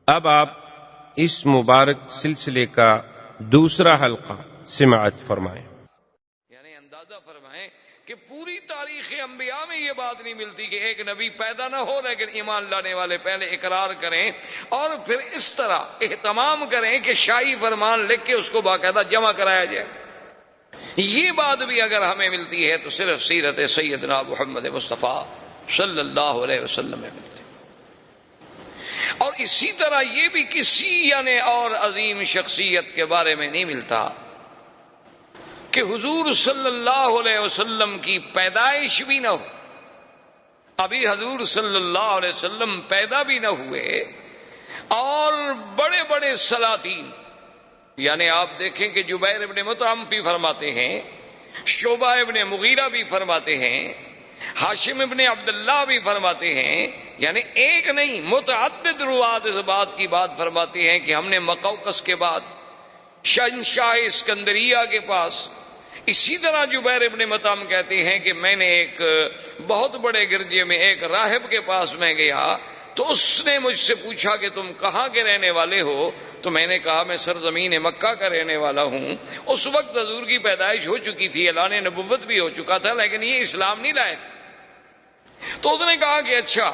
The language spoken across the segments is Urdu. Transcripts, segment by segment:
اب آپ اس مبارک سلسلے کا دوسرا حلقہ سماعت فرمائیں۔ یعنی اندازہ فرمائیں کہ پوری تاریخ انبیاء میں یہ بات نہیں ملتی کہ ایک نبی پیدا نہ ہو لیکن ایمان لانے والے پہلے اقرار کریں اور پھر اس طرح اہتمام کریں کہ شاہی فرمان لکھ کے اس کو باقاعدہ جمع کرایا جائے۔ یہ بات بھی اگر ہمیں ملتی ہے تو صرف سیرت سیدنا محمد مصطفیٰ صلی اللہ علیہ وسلم میں ملتی، اور اسی طرح یہ بھی کسی یعنی اور عظیم شخصیت کے بارے میں نہیں ملتا کہ حضور صلی اللہ علیہ وسلم کی پیدائش بھی نہ ہو، ابھی حضور صلی اللہ علیہ وسلم پیدا بھی نہ ہوئے، اور بڑے بڑے سلاطین یعنی آپ دیکھیں کہ جبیر ابن مطعم بھی فرماتے ہیں، شعبہ ابن مغیرہ بھی فرماتے ہیں، ہاشم ابن عبداللہ بھی فرماتے ہیں، یعنی ایک نہیں متعدد روات اس بات کی بات فرماتے ہیں کہ ہم نے مقوقس کے بعد شہنشاہ اسکندریہ کے پاس، اسی طرح جبیر ابن مطعم کہتے ہیں کہ میں نے ایک بہت بڑے گرجے میں ایک راہب کے پاس میں گیا تو اس نے مجھ سے پوچھا کہ تم کہاں کے رہنے والے ہو، تو میں نے کہا میں سرزمین مکہ کا رہنے والا ہوں۔ اس وقت حضور کی پیدائش ہو چکی تھی، اعلان نبوت بھی ہو چکا تھا، لیکن یہ اسلام نہیں لائے تھے۔ تو اس نے کہا کہ اچھا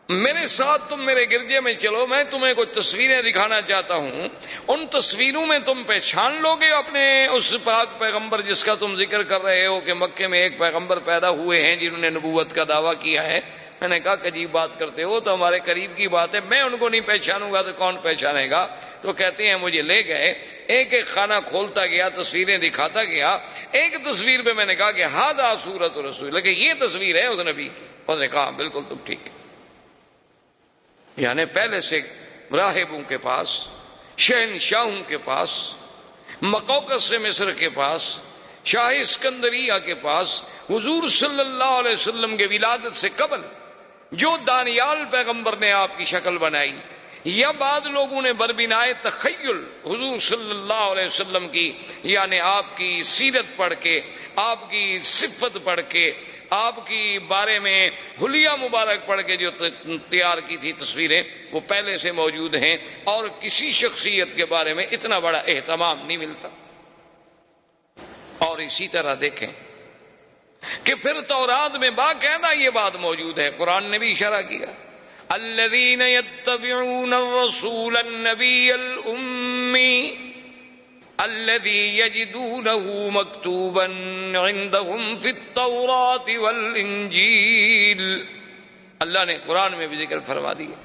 میرے ساتھ تم میرے گرجے میں چلو، میں تمہیں کچھ تصویریں دکھانا چاہتا ہوں، ان تصویروں میں تم پہچان لو گے اپنے اس پاک پیغمبر جس کا تم ذکر کر رہے ہو کہ مکے میں ایک پیغمبر پیدا ہوئے ہیں جنہوں نے نبوت کا دعویٰ کیا ہے۔ میں نے کہا کہ عجیب بات کرتے ہو، تو ہمارے قریب کی بات ہے، میں ان کو نہیں پہچانوں گا تو کون پہچانے گا؟ تو کہتے ہیں مجھے لے گئے، ایک ایک خانہ کھولتا گیا، تصویریں دکھاتا گیا۔ ایک تصویر پہ میں نے کہا کہ ہذا صورت رسول، لیکن یہ تصویر ہے اس نبی کی۔ اس نے کہا بالکل تم ٹھیک ہے۔ یعنی پہلے سے راہبوں کے پاس، شہنشاہوں کے پاس، مقوقس سے مصر کے پاس، شاہ اسکندریہ کے پاس، حضور صلی اللہ علیہ وسلم کے ولادت سے قبل جو دانیال پیغمبر نے آپ کی شکل بنائی، یا بعض لوگوں نے بربنائے تخیل حضور صلی اللہ علیہ وسلم کی یعنی آپ کی سیرت پڑھ کے، آپ کی صفت پڑھ کے، آپ کی بارے میں حلیہ مبارک پڑھ کے جو تیار کی تھی تصویریں، وہ پہلے سے موجود ہیں، اور کسی شخصیت کے بارے میں اتنا بڑا اہتمام نہیں ملتا۔ اور اسی طرح دیکھیں کہ پھر تورات میں باقاعدہ یہ بات موجود ہے، قرآن نے بھی اشارہ کیا، الذین یتبعون الرسول النبی الأمی الذی یجدونہ مکتوبا عندہم فی التوراۃ والانجیل۔ اللہ نے قرآن میں بھی ذکر فرما دیا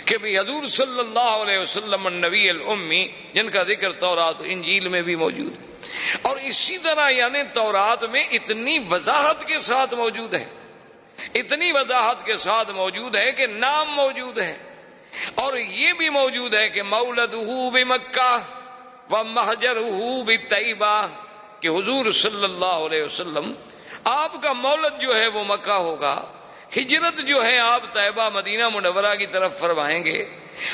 کہ بھی حضور صلی اللہ علیہ وسلم النبی الامی، جن کا ذکر تورات و انجیل میں بھی موجود ہے، اور اسی طرح یعنی تورات میں اتنی وضاحت کے ساتھ موجود ہے، اتنی وضاحت کے ساتھ موجود ہے کہ نام موجود ہے، اور یہ بھی موجود ہے کہ مولدہ بمکہ ومہجرہ بطیبہ، کہ حضور صلی اللہ علیہ وسلم آپ کا مولد جو ہے وہ مکہ ہوگا، ہجرت جو ہے آپ طیبہ مدینہ منورہ کی طرف فرمائیں گے،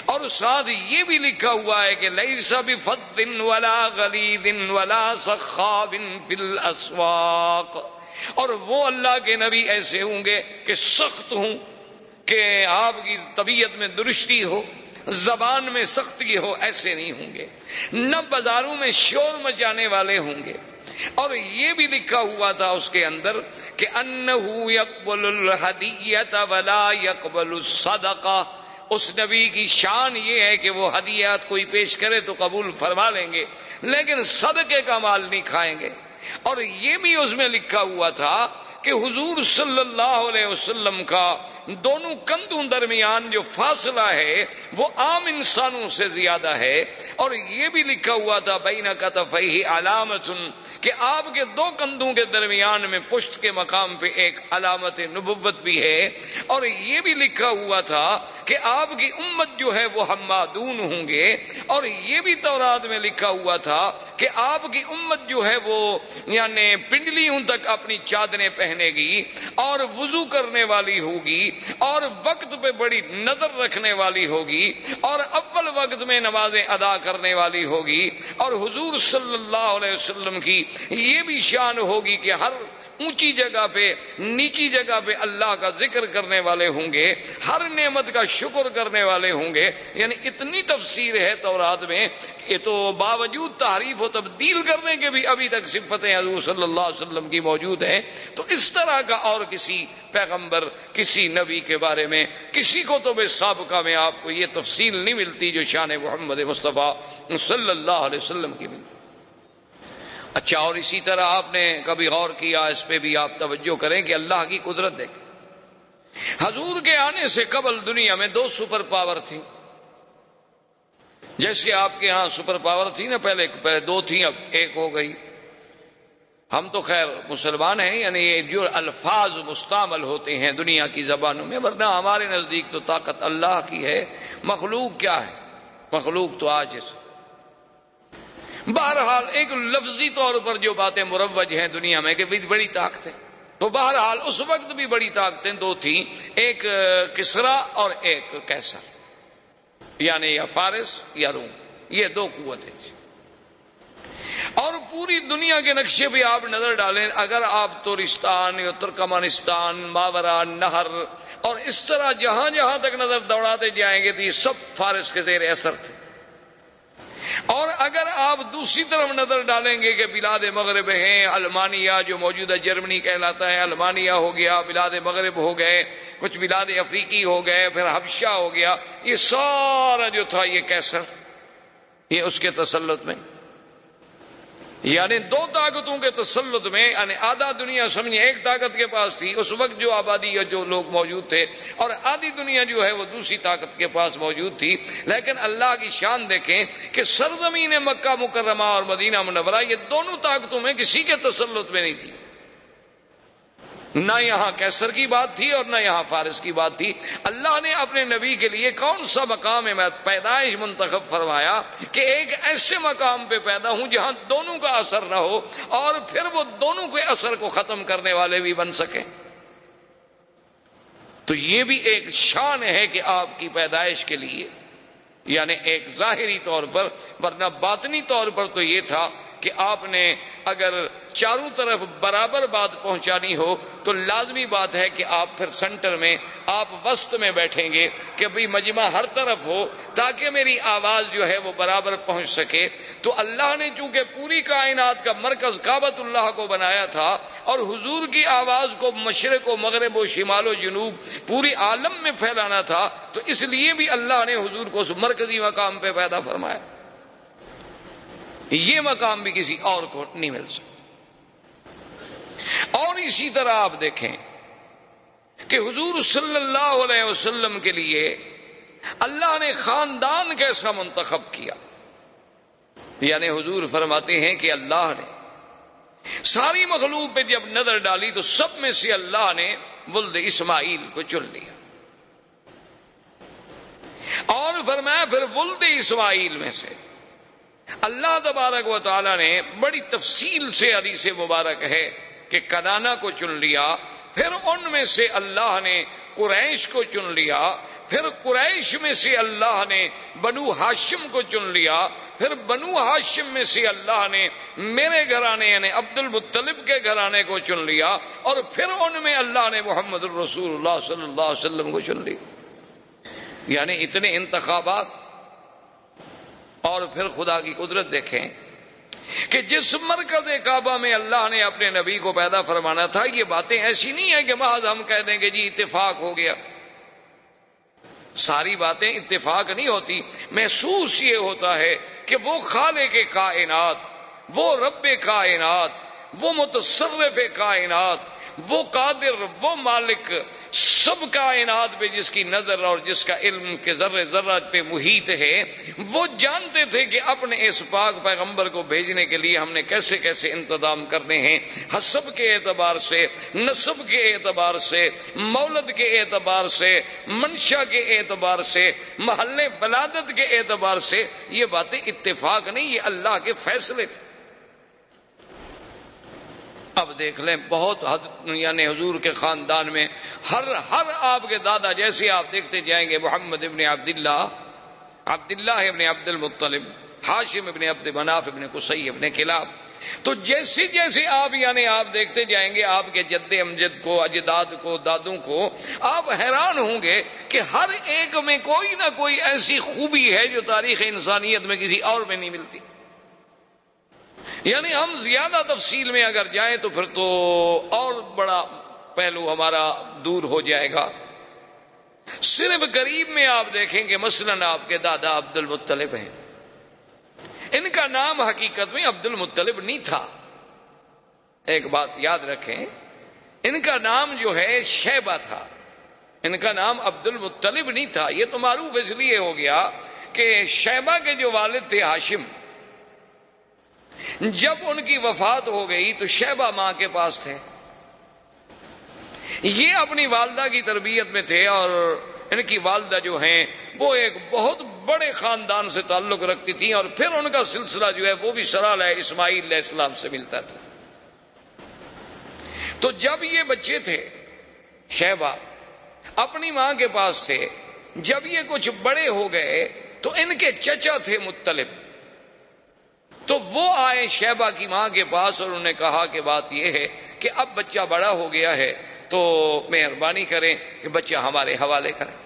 اور ساتھ یہ بھی لکھا ہوا ہے کہ لیس بفظ ولا غلیظ ولا سخاب فی الاسواق، اور وہ اللہ کے نبی ایسے ہوں گے کہ سخت ہوں، کہ آپ کی طبیعت میں درستی ہو، زبان میں سختی ہو، ایسے نہیں ہوں گے، نہ بازاروں میں شور مچانے والے ہوں گے۔ اور یہ بھی لکھا ہوا تھا اس کے اندر کہ انہو یقبل الہدیۃ ولا یقبل الصدقہ، اس نبی کی شان یہ ہے کہ وہ ہدیات کوئی پیش کرے تو قبول فرما لیں گے، لیکن صدقے کا مال نہیں کھائیں گے۔ اور یہ بھی اس میں لکھا ہوا تھا کہ حضور صلی اللہ علیہ وسلم کا دونوں کندھوں درمیان جو فاصلہ ہے وہ عام انسانوں سے زیادہ ہے، اور یہ بھی لکھا ہوا تھا بین کتفیہ علامت، کہ آپ کے دو کندھوں کے درمیان میں پشت کے مقام پہ ایک علامت نبوت بھی ہے، اور یہ بھی لکھا ہوا تھا کہ آپ کی امت جو ہے وہ حمادون ہوں گے، اور یہ بھی تورات میں لکھا ہوا تھا کہ آپ کی امت جو ہے وہ یعنی پنڈلیوں تک اپنی چادریں پہنے گی، اور وضو کرنے والی ہوگی، اور وقت پہ بڑی نظر رکھنے والی ہوگی، اور اول وقت میں نمازیں ادا کرنے والی ہوگی، اور حضور صلی اللہ علیہ وسلم کی یہ بھی شان ہوگی کہ ہر اونچی جگہ پہ نیچی جگہ پہ اللہ کا ذکر کرنے والے ہوں گے، ہر نعمت کا شکر کرنے والے ہوں گے. یعنی اتنی تفسیر ہے تورات میں کہ تو باوجود تحریف و تبدیل کرنے کے بھی ابھی تک صفتیں حضور صلی اللہ علیہ وسلم کی موجود ہیں. تو اس طرح کا اور کسی پیغمبر، کسی نبی کے بارے میں، کسی کتب سابقہ میں آپ کو یہ تفصیل نہیں ملتی جو شان محمد مصطفیٰ صلی اللہ علیہ وسلم کی ملتی. اچھا، اور اسی طرح آپ نے کبھی غور کیا، اس پہ بھی آپ توجہ کریں کہ اللہ کی قدرت دیکھیں. حضور کے آنے سے قبل دنیا میں 2 سپر پاور تھی. جیسے آپ کے ہاں سپر پاور تھی نا، پہلے 2 تھیں، اب 1 ہو گئی. ہم تو خیر مسلمان ہیں، یعنی یہ جو الفاظ مستعمل ہوتے ہیں دنیا کی زبانوں میں، ورنہ ہمارے نزدیک تو طاقت اللہ کی ہے. مخلوق کیا ہے؟ مخلوق تو عاجز. بہرحال ایک لفظی طور پر جو باتیں مروج ہیں دنیا میں کہ بڑی طاقتیں، تو بہرحال اس وقت بھی بڑی طاقتیں 2 تھیں، ایک کسرا اور ایک کیسر، یعنی یا فارس یا روم. یہ 2 قوتیں تھیں. اور پوری دنیا کے نقشے پہ آپ نظر ڈالیں، اگر آپ ترکستان یا ترکمانستان، ماورا نہر اور اس طرح جہاں جہاں تک نظر دوڑاتے جائیں گے تو یہ سب فارس کے زیر اثر تھے. اور اگر آپ دوسری طرف نظر ڈالیں گے کہ بلاد مغرب ہیں، المانیہ جو موجودہ جرمنی کہلاتا ہے، المانیہ ہو گیا، بلاد مغرب ہو گئے، کچھ بلاد افریقی ہو گئے، پھر حبشہ ہو گیا، یہ سارا جو تھا یہ کیسر، یہ اس کے تسلط میں. یعنی 2 طاقتوں کے تسلط میں، یعنی آدھا دنیا سمجھے ایک طاقت کے پاس تھی اس وقت جو آبادی یا جو لوگ موجود تھے، اور آدھی دنیا جو ہے وہ دوسری طاقت کے پاس موجود تھی. لیکن اللہ کی شان دیکھیں کہ سرزمین مکہ مکرمہ اور مدینہ منورہ یہ دونوں طاقتوں میں کسی کے تسلط میں نہیں تھی. نہ یہاں کیسر کی بات تھی اور نہ یہاں فارس کی بات تھی. اللہ نے اپنے نبی کے لیے کون سا مقام پیدائش منتخب فرمایا کہ ایک ایسے مقام پہ پیدا ہوں جہاں دونوں کا اثر نہ ہو اور پھر وہ دونوں کے اثر کو ختم کرنے والے بھی بن سکیں. تو یہ بھی ایک شان ہے کہ آپ کی پیدائش کے لیے، یعنی ایک ظاہری طور پر، ورنہ باطنی طور پر تو یہ تھا کہ آپ نے اگر چاروں طرف برابر بات پہنچانی ہو تو لازمی بات ہے کہ آپ پھر سینٹر میں، آپ وسط میں بیٹھیں گے کہ بھئی مجمع ہر طرف ہو تاکہ میری آواز جو ہے وہ برابر پہنچ سکے. تو اللہ نے چونکہ پوری کائنات کا مرکز کعبۃ اللہ کو بنایا تھا اور حضور کی آواز کو مشرق و مغرب و شمال و جنوب پوری عالم میں پھیلانا تھا، تو اس لیے بھی اللہ نے حضور کو اس مرکزی مقام پہ پیدا فرمایا. یہ مقام بھی کسی اور کو نہیں مل سکتا. اور اسی طرح آپ دیکھیں کہ حضور صلی اللہ علیہ وسلم کے لیے اللہ نے خاندان کیسا منتخب کیا. یعنی حضور فرماتے ہیں کہ اللہ نے ساری مخلوق پہ جب نظر ڈالی تو سب میں سے اللہ نے ولد اسماعیل کو چن لیا، اور فرمایا پھر ولد اسماعیل میں سے اللہ تبارک و تعالی نے بڑی تفصیل سے حدیث مبارک ہے کہ کنانہ کو چن لیا، پھر ان میں سے اللہ نے قریش کو چن لیا، پھر قریش میں سے اللہ نے بنو ہاشم کو چن لیا، پھر بنو ہاشم میں سے اللہ نے میرے گھرانے یعنی عبد المطلب کے گھرانے کو چن لیا، اور پھر ان میں اللہ نے محمد الرسول اللہ صلی اللہ علیہ وسلم کو چن لیا. یعنی اتنے انتخابات. اور پھر خدا کی قدرت دیکھیں کہ جس مرکز کعبہ میں اللہ نے اپنے نبی کو پیدا فرمانا تھا، یہ باتیں ایسی نہیں ہیں کہ محض ہم کہہ دیں کہ جی اتفاق ہو گیا. ساری باتیں اتفاق نہیں ہوتی. محسوس یہ ہوتا ہے کہ وہ خالق کائنات، وہ رب کائنات، وہ متصرف کائنات، وہ قادر، وہ مالک سب کائنات پہ جس کی نظر اور جس کا علم کے ذرے ذرہ پہ محیط ہے، وہ جانتے تھے کہ اپنے اس پاک پیغمبر کو بھیجنے کے لیے ہم نے کیسے کیسے انتظام کرنے ہیں، حسب کے اعتبار سے، نسب کے اعتبار سے، مولد کے اعتبار سے، منشا کے اعتبار سے، محل ولادت کے اعتبار سے. یہ باتیں اتفاق نہیں، یہ اللہ کے فیصلے تھے. اب دیکھ لیں بہت حد، یعنی حضور کے خاندان میں ہر آپ کے دادا جیسے آپ دیکھتے جائیں گے، محمد ابن عبداللہ ابن عبد المطلب، ہاشم ابن عبد مناف ابن قصی ابن کلاب، تو جیسے جیسے آپ یعنی آپ دیکھتے جائیں گے آپ کے جد امجد کو، اجداد کو، دادوں کو، آپ حیران ہوں گے کہ ہر ایک میں کوئی نہ کوئی ایسی خوبی ہے جو تاریخ انسانیت میں کسی اور میں نہیں ملتی۔ یعنی ہم زیادہ تفصیل میں اگر جائیں تو پھر تو اور بڑا پہلو ہمارا دور ہو جائے گا۔ صرف قریب میں آپ دیکھیں کہ مثلاً آپ کے دادا عبد المطلب ہیں، ان کا نام حقیقت میں عبد المطلب نہیں تھا۔ ایک بات یاد رکھیں، ان کا نام جو ہے شیبہ تھا، ان کا نام عبد المطلب نہیں تھا۔ یہ تو معروف اس لیے ہو گیا کہ شیبہ کے جو والد تھے ہاشم، جب ان کی وفات ہو گئی تو شیبہ ماں کے پاس تھے، یہ اپنی والدہ کی تربیت میں تھے، اور ان کی والدہ جو ہیں وہ ایک بہت بڑے خاندان سے تعلق رکھتی تھیں، اور پھر ان کا سلسلہ جو ہے وہ بھی سلالہ اسماعیل علیہ السلام سے ملتا تھا۔ تو جب یہ بچے تھے شیبہ اپنی ماں کے پاس تھے، جب یہ کچھ بڑے ہو گئے تو ان کے چچا تھے مطلب، تو وہ آئے شیبہ کی ماں کے پاس اور انہوں نے کہا کہ بات یہ ہے کہ اب بچہ بڑا ہو گیا ہے تو مہربانی کریں کہ بچہ ہمارے حوالے کریں۔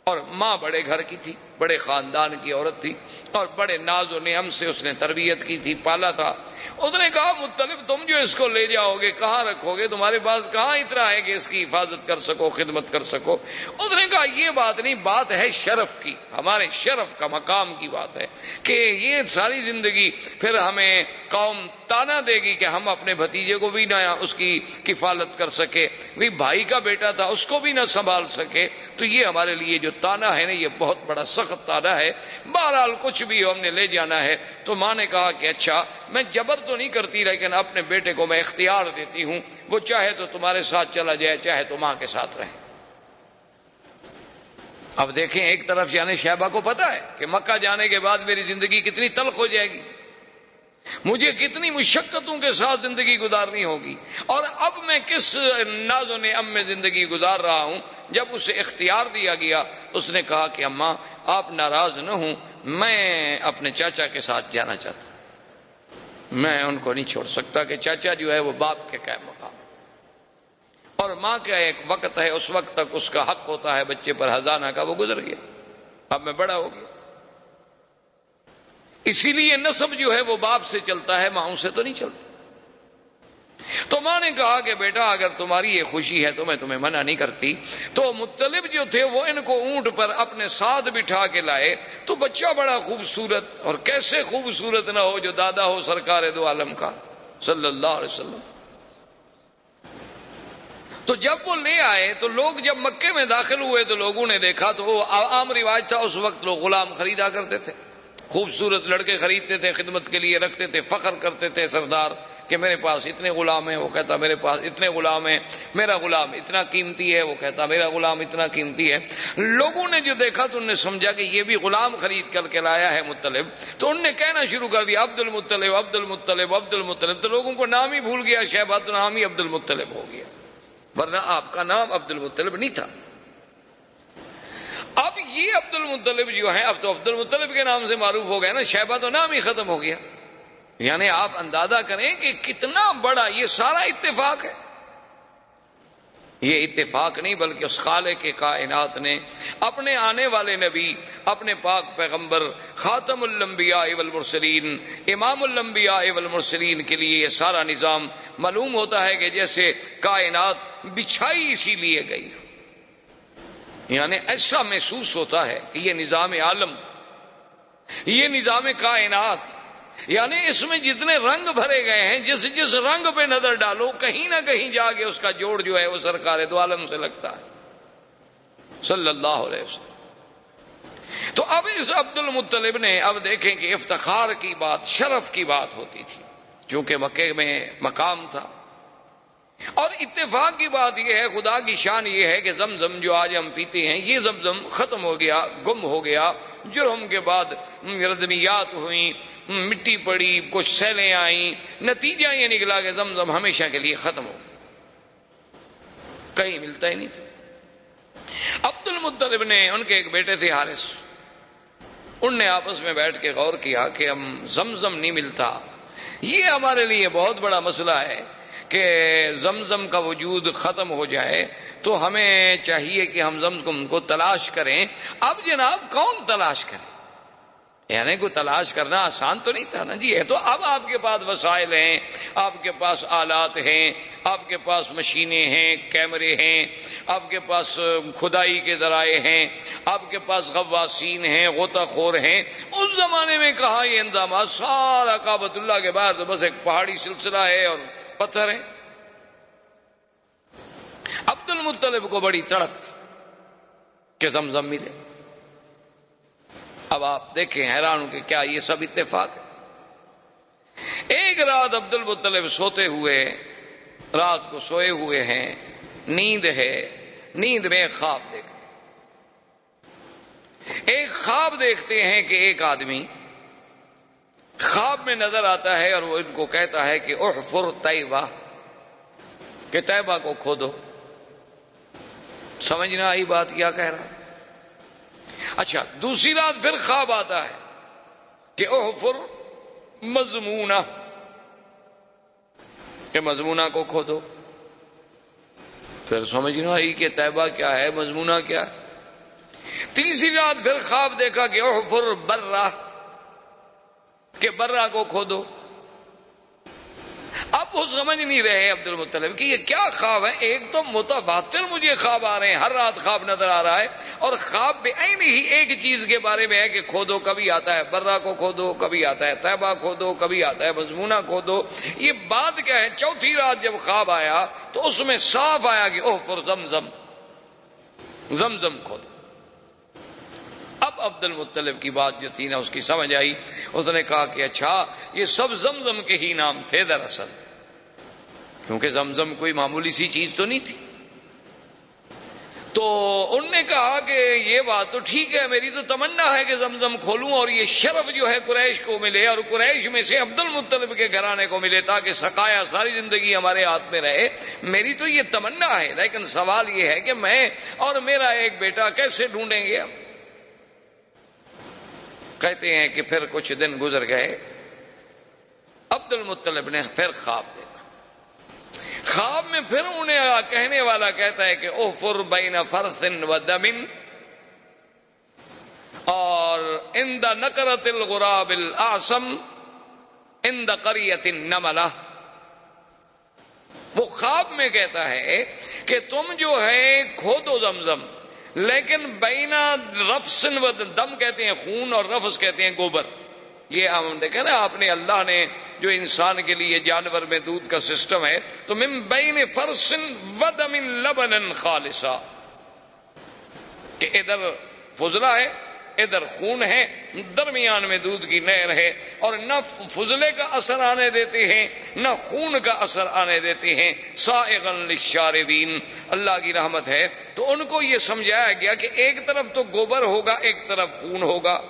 اور ماں بڑے گھر کی تھی، بڑے خاندان کی عورت تھی، اور بڑے ناز و نعم سے اس نے تربیت کی تھی، پالا تھا۔ اس نے کہا مطلب تم جو اس کو لے جاؤ گے کہاں رکھو گے؟ تمہارے پاس کہاں اتنا ہے کہ اس کی حفاظت کر سکو، خدمت کر سکو؟ اس نے کہا یہ بات نہیں، بات ہے شرف کی، ہمارے شرف کا، مقام کی بات ہے کہ یہ ساری زندگی پھر ہمیں قوم تانا دے گی کہ ہم اپنے بھتیجے کو بھی نہ اس کی کفالت کر سکے، بھائی کا بیٹا تھا اس کو بھی نہ سنبھال سکے، تو یہ ہمارے لیے جو تانا ہے نا یہ بہت بڑا سخت تانا ہے۔ بہرحال کچھ بھی ہم نے لے جانا ہے۔ تو ماں نے کہا کہ اچھا میں جبر تو نہیں کرتی، لیکن اپنے بیٹے کو میں اختیار دیتی ہوں، وہ چاہے تو تمہارے ساتھ چلا جائے، چاہے تو ماں کے ساتھ رہے۔ اب دیکھیں ایک طرف یعنی شیبہ کو پتا ہے کہ مکہ جانے کے بعد میری زندگی کتنی تلخ ہو جائے گی، مجھے کتنی مشقتوں کے ساتھ زندگی گزارنی ہوگی، اور اب میں کس ناز و نعم میں زندگی گزار رہا ہوں۔ جب اسے اختیار دیا گیا اس نے کہا کہ اماں آپ ناراض نہ ہوں، میں اپنے چاچا کے ساتھ جانا چاہتا ہوں، میں ان کو نہیں چھوڑ سکتا کہ چاچا جو ہے وہ باپ کے قائم مقام، اور ماں کا ایک وقت ہے اس وقت تک اس کا حق ہوتا ہے بچے پر ہزانہ کا، وہ گزر گیا، اب میں بڑا ہو گیا۔ اسی لیے نسب جو ہے وہ باپ سے چلتا ہے، ماں سے تو نہیں چلتا۔ تو ماں نے کہا کہ بیٹا اگر تمہاری یہ خوشی ہے تو میں تمہیں منع نہیں کرتی۔ تو مطلب جو تھے وہ ان کو اونٹ پر اپنے ساتھ بٹھا کے لائے، تو بچہ بڑا خوبصورت، اور کیسے خوبصورت نہ ہو جو دادا ہو سرکار دو عالم کا صلی اللہ علیہ وسلم۔ تو جب وہ لے آئے تو لوگ جب مکے میں داخل ہوئے تو لوگوں نے دیکھا، تو وہ عام رواج تھا اس وقت، لوگ غلام خریدا کرتے تھے، خوبصورت لڑکے خریدتے تھے، خدمت کے لیے رکھتے تھے، فخر کرتے تھے سردار کہ میرے پاس اتنے غلام ہیں، وہ کہتا میرے پاس اتنے غلام ہیں، میرا غلام اتنا قیمتی ہے، وہ کہتا میرا غلام اتنا قیمتی ہے۔ لوگوں نے جو دیکھا تو انہوں نے سمجھا کہ یہ بھی غلام خرید کر کے لایا ہے مطلب، تو انہوں نے کہنا شروع کر دیا عبد المطلب عبد المطلب عبد المطلب، تو لوگوں کو نام ہی بھول گیا، شیبہ تو نام ہی عبد المطلب ہو گیا، ورنہ آپ کا نام عبد المطلب نہیں تھا۔ اب یہ عبد المطلب جو ہیں اب تو عبد المطلب کے نام سے معروف ہو گئے نا، شیبہ تو نام ہی ختم ہو گیا۔ یعنی آپ اندازہ کریں کہ کتنا بڑا یہ سارا اتفاق ہے۔ یہ اتفاق نہیں بلکہ اس خالق کے کائنات نے اپنے آنے والے نبی، اپنے پاک پیغمبر خاتم الانبیاء والمرسلین، امام الانبیاء والمرسلین کے لیے یہ سارا نظام معلوم ہوتا ہے کہ جیسے کائنات بچھائی اسی لیے گئی، یعنی ایسا محسوس ہوتا ہے کہ یہ نظام عالم، یہ نظام کائنات، یعنی اس میں جتنے رنگ بھرے گئے ہیں، جس رنگ پہ نظر ڈالو کہیں نہ کہیں جا کے اس کا جوڑ جو ہے وہ سرکار دو عالم سے لگتا ہے صلی اللہ علیہ وسلم۔ تو اب اس عبد المطلب نے، اب دیکھیں کہ افتخار کی بات، شرف کی بات ہوتی تھی، چونکہ مکے میں مقام تھا، اور اتفاق کی بات یہ ہے، خدا کی شان یہ ہے کہ زمزم جو آج ہم پیتے ہیں یہ زمزم ختم ہو گیا، گم ہو گیا، جرم کے بعد ردمیات ہوئیں، مٹی پڑی، کچھ سیلیں آئیں، نتیجہ یہ نکلا کہ زمزم ہمیشہ کے لیے ختم ہو گیا، کہیں ملتا ہی نہیں تھا۔ عبد المطلب نے، ان کے ایک بیٹے تھے حارث، ان نے آپس میں بیٹھ کے غور کیا کہ ہم زمزم نہیں ملتا، یہ ہمارے لیے بہت بڑا مسئلہ ہے کہ زمزم کا وجود ختم ہو جائے تو ہمیں چاہیے کہ ہم زمزم کو تلاش کریں. اب جناب کون تلاش کرے؟ یعنی کوئی تلاش کرنا آسان تو نہیں تھا نا جی. ہے تو اب آپ کے پاس وسائل ہیں، آپ کے پاس آلات ہیں، آپ کے پاس مشینیں ہیں، کیمرے ہیں، آپ کے پاس کھدائی کے ذرائع ہیں، آپ کے پاس غواصین ہیں، غوطہ خور ہیں. اس زمانے میں کہاں یہ انتظامات؟ سارا کعبۃ اللہ کے باہر تو بس ایک پہاڑی سلسلہ ہے اور پتھر ہیں. عبد المطلب کو بڑی تڑپ تھی کہ زمزم ملے. اب آپ دیکھیں حیران ہوں کہ کیا یہ سب اتفاق ہے؟ ایک رات عبد المطلب سوتے ہوئے، رات کو سوئے ہوئے ہیں، نیند ہے، نیند میں خواب دیکھتے، ایک خواب دیکھتے ہیں کہ ایک آدمی خواب میں نظر آتا ہے اور وہ ان کو کہتا ہے کہ احفر طیبہ، کہ طیبہ کو کھودو. سمجھ نہ آئی بات کیا کہہ رہا؟ اچھا، دوسری رات پھر خواب آتا ہے کہ احفر مضمونہ، کہ مضمونہ کو کھودو. پھر سمجھ نہ آئی کہ طیبہ کیا ہے، مضمونہ کیا ہے. تیسری رات پھر خواب دیکھا کہ احفر برہ، کہ برہ کو کھودو. اب وہ سمجھ نہیں رہے عبد المطلب کہ یہ کیا خواب ہے. ایک تو متواتر مجھے خواب آ رہے ہیں، ہر رات خواب نظر آ رہا ہے، اور خواب میں عین ہی ایک چیز کے بارے میں ہے کہ کھودو. کبھی آتا ہے برہ کو کھودو، کبھی آتا ہے طیبہ کھودو، کبھی آتا ہے مضمونہ کھودو. یہ بات کیا ہے؟ چوتھی رات جب خواب آیا تو اس میں صاف آیا کہ احفر زمزم، زمزم کھودو. اب عبد المطلب کی بات جو تھی نا اس کی سمجھ آئی. اس نے کہا کہ اچھا یہ سب زمزم کے ہی نام تھے دراصل، کیونکہ زمزم کوئی معمولی سی چیز تو نہیں تھی. تو ان نے کہا کہ یہ بات تو ٹھیک ہے، میری تو تمنا ہے کہ زمزم کھولوں اور یہ شرف جو ہے قریش کو ملے اور قریش میں سے عبد المطلب کے گھرانے کو ملے تاکہ سقایا ساری زندگی ہمارے ہاتھ میں رہے. میری تو یہ تمنا ہے، لیکن سوال یہ ہے کہ میں اور میرا ایک بیٹا کیسے ڈھونڈیں گے؟ کہتے ہیں کہ پھر کچھ دن گزر گئے، عبد المطلب نے پھر خواب دیکھا. خواب میں پھر انہیں کہنے والا کہتا ہے کہ احفر بین فرث و دم اور عند نکرۃ الغراب الاعصم عند قریۃ النملہ. وہ خواب میں کہتا ہے کہ تم جو ہے کھودو زمزم، لیکن بینا رفسن و دم کہتے ہیں خون اور رفس کہتے ہیں گوبر. یہ ہم دیکھیں نا، آپ نے اللہ نے جو انسان کے لیے جانور میں دودھ کا سسٹم ہے، تو من بین فرسن و دم لبنا خالصا، کہ ادھر فضلہ ہے، ادھر خون ہے، درمیان میں دودھ کی نہر ہے، اور نہ فضلے کا اثر آنے دیتے ہیں نہ خون کا اثر آنے دیتے ہیں. سائغا للشاربین، اللہ کی رحمت ہے. تو ان کو یہ سمجھایا گیا کہ ایک طرف تو گوبر ہوگا، ایک طرف خون ہوگا،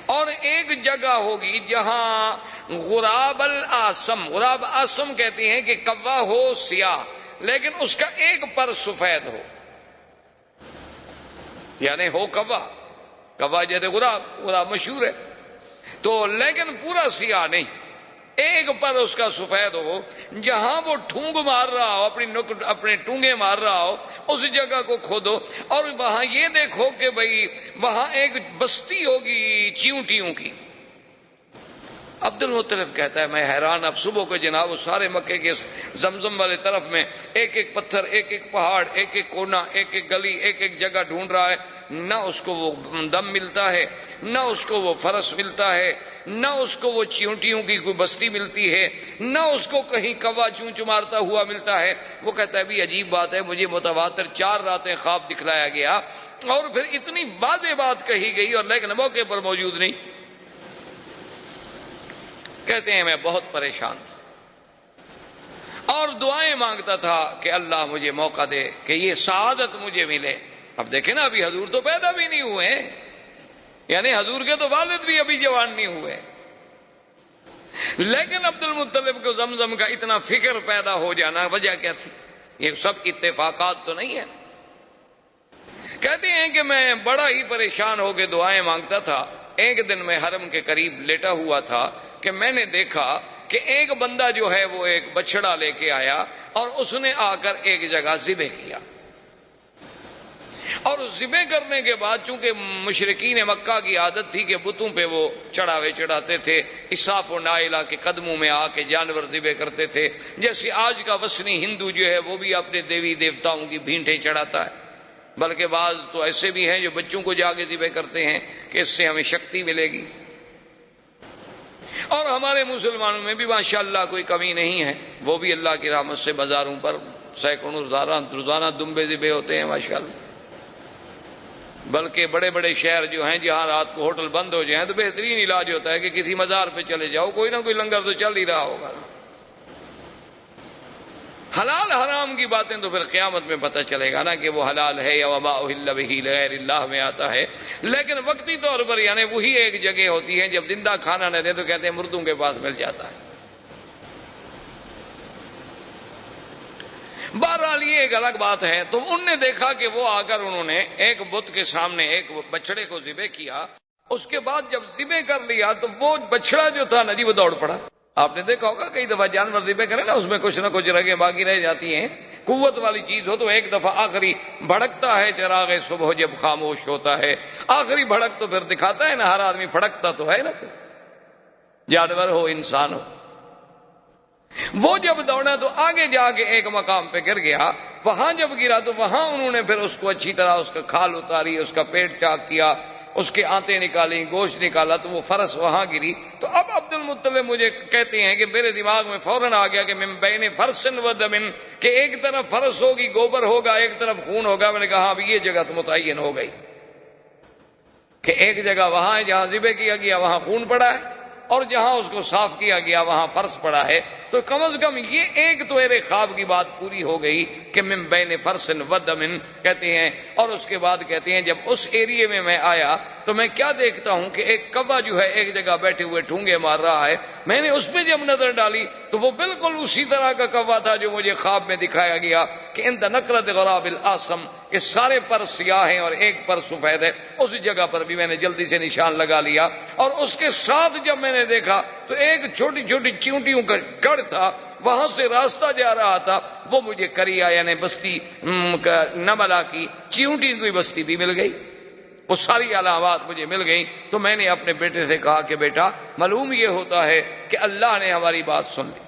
اور ایک جگہ ہوگی جہاں غراب الاسم، غراب اسم کہتے ہیں کہ کوا ہو سیاہ لیکن اس کا ایک پر سفید ہو، یعنی ہو کوا جیسے غراب مشہور ہے، تو لیکن پورا سیاہ نہیں، ایک پر اس کا سفید ہو. جہاں وہ ٹھونگ مار رہا ہو، اپنے ٹونگے مار رہا ہو، اس جگہ کو کھودو اور وہاں یہ دیکھو کہ بھئی وہاں ایک بستی ہوگی چیونٹیوں کی. عبد المطلب کہتا ہے میں حیران. اب صبح کو جناب اس سارے مکے کے زمزم والے طرف میں ایک ایک پتھر، ایک ایک پہاڑ، ایک ایک کونا، ایک ایک گلی، ایک ایک جگہ ڈھونڈ رہا ہے. نہ اس کو وہ دم ملتا ہے، نہ اس کو وہ فرس ملتا ہے، نہ اس کو وہ چیونٹیوں کی کوئی بستی ملتی ہے، نہ اس کو کہیں کوا چونچ مارتا ہوا ملتا ہے. وہ کہتا ہے بھی عجیب بات ہے، مجھے متواتر 4 راتیں خواب دکھلایا گیا اور پھر اتنی واضح بات کہی گئی اور لیکن موقع پر موجود نہیں. کہتے ہیں میں بہت پریشان تھا اور دعائیں مانگتا تھا کہ اللہ مجھے موقع دے کہ یہ سعادت مجھے ملے. اب دیکھیں نا، ابھی حضور تو پیدا بھی نہیں ہوئے، یعنی حضور کے تو والد بھی ابھی جوان نہیں ہوئے، لیکن عبد المطلب کو زمزم کا اتنا فکر پیدا ہو جانا وجہ کیا تھی؟ یہ سب اتفاقات تو نہیں ہے. کہتے ہیں کہ میں بڑا ہی پریشان ہو کے دعائیں مانگتا تھا. ایک دن میں حرم کے قریب لیٹا ہوا تھا کہ میں نے دیکھا کہ ایک بندہ جو ہے وہ ایک بچڑا لے کے آیا اور اس نے آ کر ایک جگہ ذبح کیا، اور ذبح کرنے کے بعد چونکہ مشرکین مکہ کی عادت تھی کہ بتوں پہ وہ چڑھاوے چڑھاتے تھے، اساف و نائلہ کے قدموں میں آ کے جانور ذبح کرتے تھے، جیسے آج کا وثنی ہندو جو ہے وہ بھی اپنے دیوی دیوتاؤں کی بھینٹیں چڑھاتا ہے، بلکہ بعض تو ایسے بھی ہیں جو بچوں کو جا کے ذبح کرتے ہیں کہ اس سے ہمیں شکتی ملے گی۔ اور ہمارے مسلمانوں میں بھی ماشاءاللہ کوئی کمی نہیں ہے، وہ بھی اللہ کی رحمت سے بازاروں پر سینکڑوں روزانہ دمبے ذبح ہوتے ہیں ماشاءاللہ۔ بلکہ بڑے بڑے شہر جو ہیں جہاں رات کو ہوٹل بند ہو جائیں تو بہترین علاج ہوتا ہے کہ کسی مزار پہ چلے جاؤ، کوئی نہ کوئی لنگر تو چل ہی رہا ہوگا۔ حلال حرام کی باتیں تو پھر قیامت میں پتہ چلے گا نا کہ وہ حلال ہے یا وما اہل بہ لغیر اللہ میں آتا ہے، لیکن وقتی طور پر یعنی وہی ایک جگہ ہوتی ہے، جب زندہ کھانا نہ دے تو کہتے ہیں مردوں کے پاس مل جاتا ہے۔ بہرحال یہ ایک الگ بات ہے۔ تو انہوں نے دیکھا کہ وہ آ کر انہوں نے ایک بت کے سامنے ایک بچڑے کو ذبح کیا، اس کے بعد جب ذبح کر لیا تو وہ بچڑا جو تھا نا جی وہ دوڑ پڑا۔ آپ نے دیکھا ہوگا کئی دفعہ جانور ذبح کرے نا اس میں کچھ نہ کچھ رگیں باقی رہ جاتی ہیں، قوت والی چیز ہو تو ایک دفعہ آخری بھڑکتا ہے چراغ صبح جب خاموش ہوتا ہے، آخری بھڑک تو پھر دکھاتا ہے نا، ہر آدمی بھڑکتا تو ہے نا، پھر جانور ہو انسان ہو۔ وہ جب دوڑا تو آگے جا کے ایک مقام پہ گر گیا، وہاں جب گرا تو وہاں انہوں نے پھر اس کو اچھی طرح اس کا کھال اتاری، اس کا پیٹ چاک کیا، اس کے آنتیں نکالی، گوشت نکالا، تو وہ فرس وہاں گری۔ تو اب عبد المطلب مجھے کہتے ہیں کہ میرے دماغ میں فوراً آ گیا کہ من بین فرس و دم، کہ ایک طرف فرس ہوگی گوبر ہوگا، ایک طرف خون ہوگا۔ میں نے کہا اب یہ جگہ تو متعین ہو گئی کہ ایک جگہ وہاں ہے جہاں ذبح کیا گیا وہاں خون پڑا ہے، اور جہاں اس کو صاف کیا گیا وہاں فرش پڑا ہے۔ تو کم از کم یہ ایک تو میرے خواب کی بات پوری ہو گئی کہ من بین فرس و دم کہتے ہیں۔ اور اس کے بعد کہتے ہیں جب اس ایریے میں میں آیا تو میں کیا دیکھتا ہوں کہ ایک کوا جو ہے ایک جگہ بیٹھے ہوئے ٹھونگے مار رہا ہے۔ میں نے اس پہ جب نظر ڈالی تو وہ بالکل اسی طرح کا کوا تھا جو مجھے خواب میں دکھایا گیا کہ اند نقرۃ غراب الاسم، کہ سارے پر سیاہ ہیں اور ایک پر سفید ہے۔ اس جگہ پر بھی میں نے جلدی سے نشان لگا لیا، اور اس کے ساتھ جب میں نے دیکھا تو ایک چھوٹی چھوٹی چیونٹیوں کا گڑھ تھا، وہاں سے راستہ جا رہا تھا، وہ مجھے کریا یعنی بستی نملا کی چیونٹی کی بستی بھی مل گئی، وہ ساری علامات مجھے مل گئی۔ تو میں نے اپنے بیٹے سے کہا کہ بیٹا معلوم یہ ہوتا ہے کہ اللہ نے ہماری بات سن لی،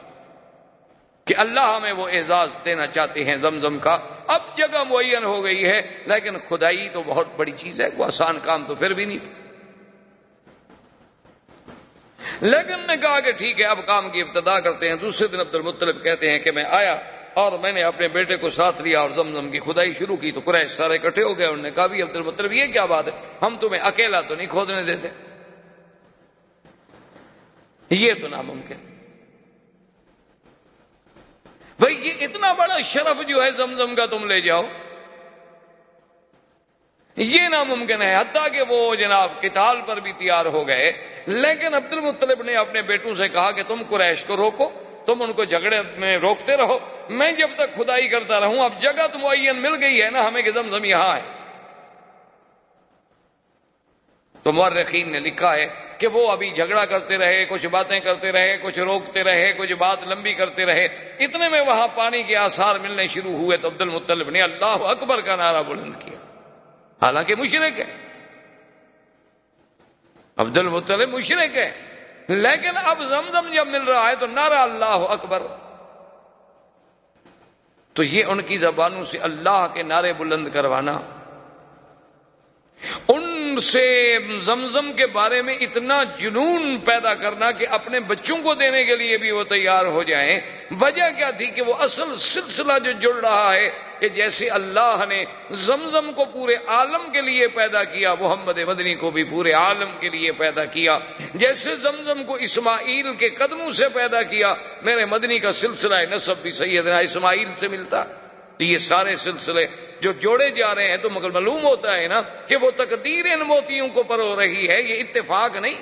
کہ اللہ ہمیں وہ اعزاز دینا چاہتے ہیں زمزم کا۔ اب جگہ معین ہو گئی ہے، لیکن خدائی تو بہت بڑی چیز ہے، کوئی آسان کام تو پھر بھی نہیں تھا۔ لیکن نے کہا کہ ٹھیک ہے اب کام کی ابتدا کرتے ہیں۔ دوسرے دن عبد المطلب کہتے ہیں کہ میں آیا اور میں نے اپنے بیٹے کو ساتھ لیا اور زمزم کی کھدائی شروع کی۔ تو قریش سارے اکٹھے ہو گئے، انہوں نے کہا بھی عبد المطلب یہ کیا بات ہے، ہم تمہیں اکیلا تو نہیں کھودنے دیتے، یہ تو ناممکن۔ بھئی یہ اتنا بڑا شرف جو ہے زمزم کا تم لے جاؤ، یہ ناممکن ہے۔ حتیٰ کہ وہ جناب قتال پر بھی تیار ہو گئے، لیکن عبد المطلب نے اپنے بیٹوں سے کہا کہ تم قریش کو روکو، تم ان کو جھگڑے میں روکتے رہو، میں جب تک کھدائی کرتا رہوں۔ اب جگہ تو معین مل گئی ہے نا ہمیں کہ زمزم یہاں ہے۔ تو مورخین نے لکھا ہے کہ وہ ابھی جھگڑا کرتے رہے، کچھ باتیں کرتے رہے، کچھ روکتے رہے، کچھ بات لمبی کرتے رہے، اتنے میں وہاں پانی کے آثار ملنے شروع ہوئے تو عبد المطلب نے اللہ اکبر کا نعرہ بلند کیا، حالانکہ مشرک ہے، عبد المطلب مشرک ہے، لیکن اب زمزم جب مل رہا ہے تو نعرہ اللہ اکبر۔ تو یہ ان کی زبانوں سے اللہ کے نعرے بلند کروانا، ان سے زمزم کے بارے میں اتنا جنون پیدا کرنا کہ اپنے بچوں کو دینے کے لیے بھی وہ تیار ہو جائیں۔ وجہ کیا تھی کہ وہ اصل سلسلہ جو جڑ رہا ہے کہ جیسے اللہ نے زمزم کو پورے عالم کے لیے پیدا کیا، محمد مدنی کو بھی پورے عالم کے لیے پیدا کیا، جیسے زمزم کو اسماعیل کے قدموں سے پیدا کیا، میرے مدنی کا سلسلہ نسب بھی سیدنا اسماعیل سے ملتا۔ تو یہ سارے سلسلے جو جوڑے جا رہے ہیں تو مگر معلوم ہوتا ہے نا کہ وہ تقدیر ان موتیوں کو پرو رہی ہے، یہ اتفاق نہیں۔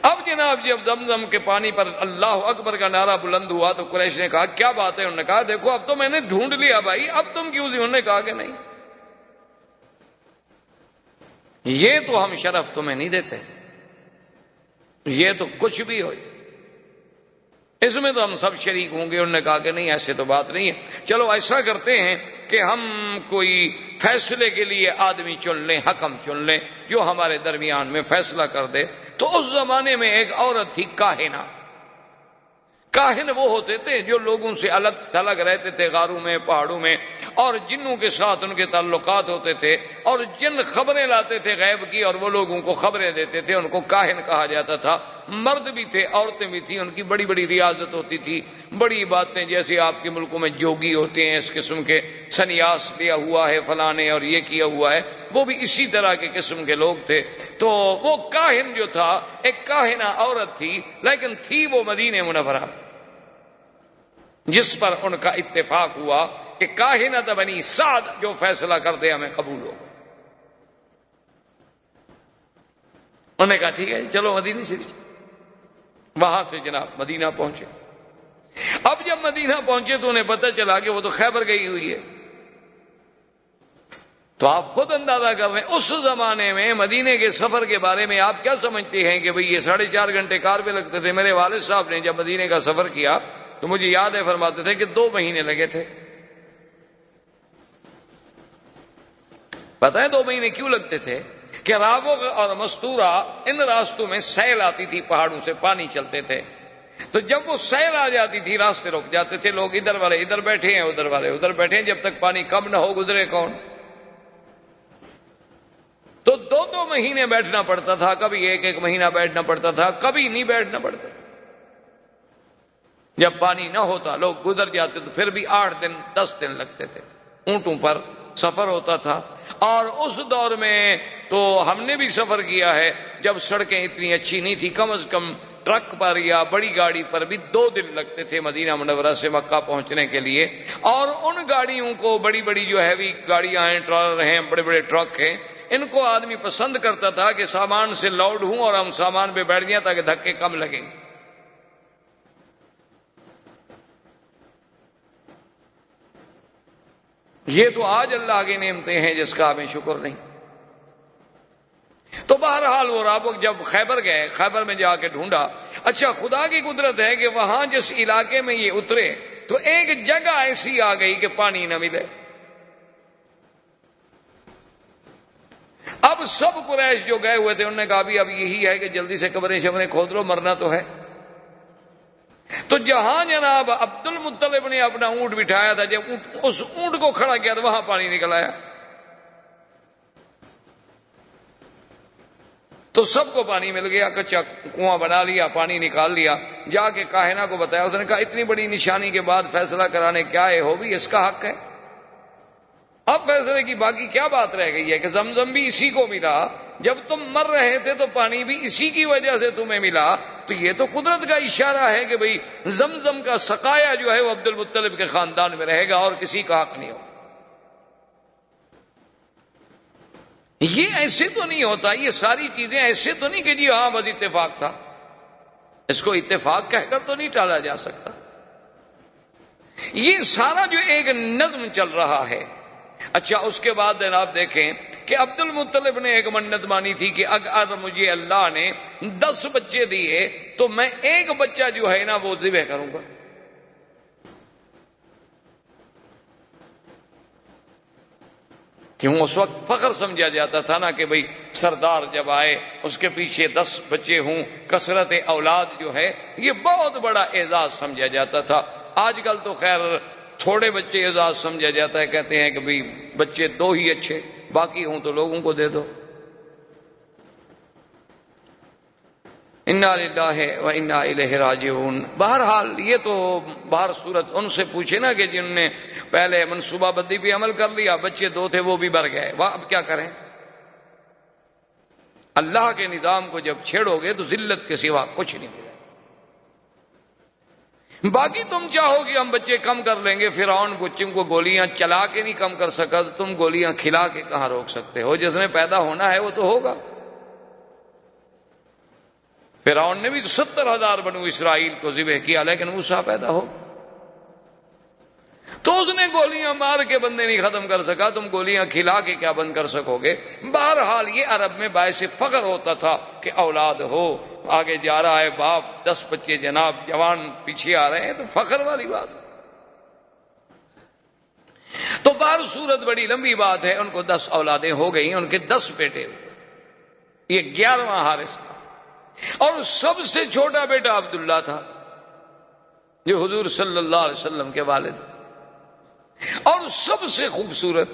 اب جناب جب زمزم کے پانی پر اللہ اکبر کا نعرہ بلند ہوا تو قریش نے کہا کیا بات ہے؟ انہوں نے کہا دیکھو اب تو میں نے ڈھونڈ لیا بھائی، اب تم کیوں؟ انہوں نے کہا کہ نہیں، یہ تو ہم شرف تمہیں نہیں دیتے، یہ تو کچھ بھی ہو، اس میں تو ہم سب شریک ہوں گے۔ انہوں نے کہا کہ نہیں، ایسے تو بات نہیں ہے، چلو ایسا کرتے ہیں کہ ہم کوئی فیصلے کے لیے آدمی چن لیں، حکم چن لیں جو ہمارے درمیان میں فیصلہ کر دے۔ تو اس زمانے میں ایک عورت تھی کاہنہ۔ کاہن وہ ہوتے تھے جو لوگوں سے الگ تھلگ رہتے تھے، غاروں میں، پہاڑوں میں، اور جنوں کے ساتھ ان کے تعلقات ہوتے تھے، اور جن خبریں لاتے تھے غیب کی اور وہ لوگوں کو خبریں دیتے تھے، ان کو کاہن کہا جاتا تھا۔ مرد بھی تھے، عورتیں بھی تھیں، ان کی بڑی بڑی ریاضت ہوتی تھی، بڑی باتیں، جیسے آپ کے ملکوں میں جوگی ہوتے ہیں اس قسم کے، سنیاس لیا ہوا ہے فلاں نے اور یہ کیا ہوا ہے، وہ بھی اسی طرح کے قسم کے لوگ تھے۔ تو وہ کاہن جو تھا، ایک کاہنہ عورت تھی، لیکن تھی وہ مدینہ منورہ، جس پر ان کا اتفاق ہوا کہ کاہنۃ بنی سعد جو فیصلہ کر دے ہمیں قبول ہو۔ انہوں نے کہا ٹھیک ہے چلو مدینہ شریف۔ وہاں سے جناب مدینہ پہنچے۔ اب جب مدینہ پہنچے تو انہیں پتہ چلا کہ وہ تو خیبر گئی ہوئی ہے۔ تو آپ خود اندازہ کر رہے ہیں اس زمانے میں مدینے کے سفر کے بارے میں آپ کیا سمجھتے ہیں کہ بھئی یہ 4.5 گھنٹے کار پہ لگتے تھے۔ میرے والد صاحب نے جب مدینے کا سفر کیا تو مجھے یاد ہے، فرماتے تھے کہ 2 مہینے لگے تھے۔ پتہ ہے 2 مہینے کیوں لگتے تھے؟ کہ راوغ اور مستورہ ان راستوں میں سیل آتی تھی، پہاڑوں سے پانی چلتے تھے، تو جب وہ سیل آ جاتی تھی راستے رک جاتے تھے، لوگ ادھر والے ادھر بیٹھے ہیں، ادھر والے ادھر بیٹھے ہیں، جب تک پانی کم نہ ہو گزرے کون؟ تو 2 مہینے بیٹھنا پڑتا تھا، کبھی 1 مہینہ بیٹھنا پڑتا تھا، کبھی نہیں بیٹھنا پڑتا۔ جب پانی نہ ہوتا لوگ گزر جاتے تو پھر بھی 8 دن 10 دن لگتے تھے، اونٹوں پر سفر ہوتا تھا۔ اور اس دور میں تو ہم نے بھی سفر کیا ہے جب سڑکیں اتنی اچھی نہیں تھی، کم از کم ٹرک پر یا بڑی گاڑی پر بھی 2 دن لگتے تھے مدینہ منورہ سے مکہ پہنچنے کے لیے۔ اور ان گاڑیوں کو، بڑی بڑی جو ہیوی گاڑیاں ہیں، ٹرالر ہیں، بڑے بڑے ٹرک ہیں، ان کو آدمی پسند کرتا تھا کہ سامان سے لوڈ ہوں اور ہم سامان پہ بیٹھ جائیں تاکہ دھکے کم لگیں۔ یہ تو آج اللہ کی نعمتیں ہیں جس کا ہمیں شکر نہیں۔ تو بہرحال وہ رابق جب خیبر گئے، خیبر میں جا کے ڈھونڈا۔ اچھا خدا کی قدرت ہے کہ وہاں جس علاقے میں یہ اترے تو ایک جگہ ایسی آ گئی کہ پانی نہ ملے۔ اب سب قریش جو گئے ہوئے تھے انہوں نے کہا بھی اب یہی ہے کہ جلدی سے قبریں شبریں کھود لو، مرنا تو ہے۔ تو جہاں جناب عبد المطلب نے اپنا اونٹ بٹھایا تھا، جب اس اونٹ کو کھڑا کیا تو وہاں پانی نکل آیا۔ تو سب کو پانی مل گیا، کچا کنواں بنا لیا، پانی نکال لیا۔ جا کے کاہنہ کو بتایا، اس نے کہا اتنی بڑی نشانی کے بعد فیصلہ کرانے کیا ہے، ہو بھی اس کا حق ہے۔ اب فیصلے کی باقی کیا بات رہ گئی ہے کہ زمزم بھی اسی کو ملا، جب تم مر رہے تھے تو پانی بھی اسی کی وجہ سے تمہیں ملا، تو یہ تو قدرت کا اشارہ ہے کہ بھئی زمزم کا سقایا جو ہے وہ عبد المطلب کے خاندان میں رہے گا اور کسی کا حق نہیں ہو۔ یہ ایسے تو نہیں ہوتا، یہ ساری چیزیں ایسے تو نہیں کہ جی ہاں بس اتفاق تھا، اس کو اتفاق کہہ کر تو نہیں ٹالا جا سکتا۔ یہ سارا جو ایک نظم چل رہا ہے۔ اچھا اس کے بعد آپ دیکھیں کہ عبد المطلب نے ایک منت مانی تھی کہ اگر مجھے اللہ نے 10 بچے دیے تو میں 1 بچہ جو ہے نا وہ ذبح کروں گا۔ کیوں اس وقت فخر سمجھا جاتا تھا نا کہ بھئی سردار جب آئے اس کے پیچھے 10 بچے ہوں، کثرت اولاد جو ہے یہ بہت بڑا اعزاز سمجھا جاتا تھا۔ آج کل تو خیر تھوڑے بچے اعزاز سمجھا جاتا ہے، کہتے ہیں کہ بھئی بچے 2 ہی اچھے، باقی ہوں تو لوگوں کو دے دو۔ انا للہ و انا الیہ راجعون۔ بہرحال یہ تو بہر صورت ان سے پوچھے نا کہ جن نے پہلے منصوبہ بندی پہ عمل کر لیا، بچے 2 تھے وہ بھی مر گئے، وہ اب کیا کریں؟ اللہ کے نظام کو جب چھیڑو گے تو ذلت کے سوا کچھ نہیں ملے۔ باقی تم چاہو کہ ہم بچے کم کر لیں گے، فرعون بچوں کو گولیاں چلا کے نہیں کم کر سکا تو تم گولیاں کھلا کے کہاں روک سکتے ہو؟ جس نے پیدا ہونا ہے وہ تو ہوگا۔ فرعون نے بھی 70,000 بنو اسرائیل کو ذبح کیا لیکن موسیٰ پیدا ہو۔ تو اس نے گولیاں مار کے بندے نہیں ختم کر سکا، تم گولیاں کھلا کے کیا بند کر سکو گے؟ بہرحال یہ عرب میں باعث فخر ہوتا تھا کہ اولاد ہو، آگے جا رہا ہے باپ، 10 بچے جناب جوان پیچھے آ رہے ہیں، تو فخر والی بات ہے۔ تو بہر صورت بڑی لمبی بات ہے، ان کو 10 اولادیں ہو گئیں، ان کے 10 بیٹے ہوئے، یہ 11واں حارث تھا، اور سب سے چھوٹا بیٹا عبداللہ تھا جو حضور صلی اللہ علیہ وسلم کے والد، اور سب سے خوبصورت۔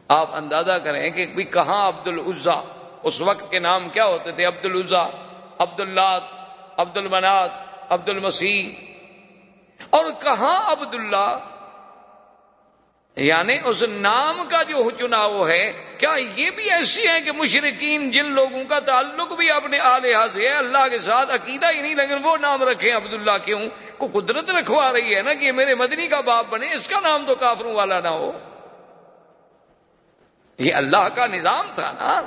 آپ اندازہ کریں کہ بھی کہاں عبد العزا، اس وقت کے نام کیا ہوتے تھے؟ عبد العزا، عبد اللات، عبد المنات، عبد المسیح، اور کہاں عبداللہ؟ یعنی اس نام کا جو چناؤ ہے، کیا یہ بھی ایسی ہے کہ مشرکین جن لوگوں کا تعلق بھی اپنے الہہ سے ہے، اللہ کے ساتھ عقیدہ ہی نہیں، لیکن وہ نام رکھیں عبداللہ؟ کیوں؟ کو قدرت رکھوا رہی ہے نا کہ یہ میرے مدنی کا باپ بنے، اس کا نام تو کافروں والا نہ ہو۔ یہ اللہ کا نظام تھا نا،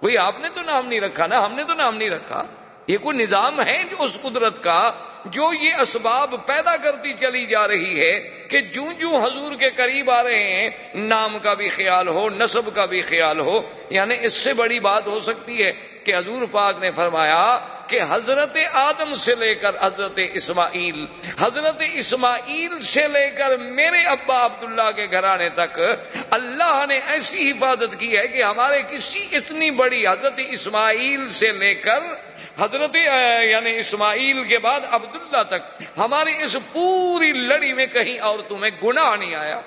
کوئی آپ نے تو نام نہیں رکھا نا، ہم نے تو نام نہیں رکھا، یہ کوئی نظام ہے جو اس قدرت کا، جو یہ اسباب پیدا کرتی چلی جا رہی ہے کہ جوں جوں حضور کے قریب آ رہے ہیں نام کا بھی خیال ہو، نسب کا بھی خیال ہو۔ یعنی اس سے بڑی بات ہو سکتی ہے کہ حضور پاک نے فرمایا کہ حضرت آدم سے لے کر حضرت اسماعیل، حضرت اسماعیل سے لے کر میرے ابا عبداللہ کے گھرانے تک اللہ نے ایسی حفاظت کی ہے کہ ہمارے کسی اتنی بڑی حضرت اسماعیل سے لے کر حضرت یعنی اسماعیل کے بعد عبداللہ تک ہماری اس پوری لڑی میں کہیں عورتوں میں گناہ نہیں آیا،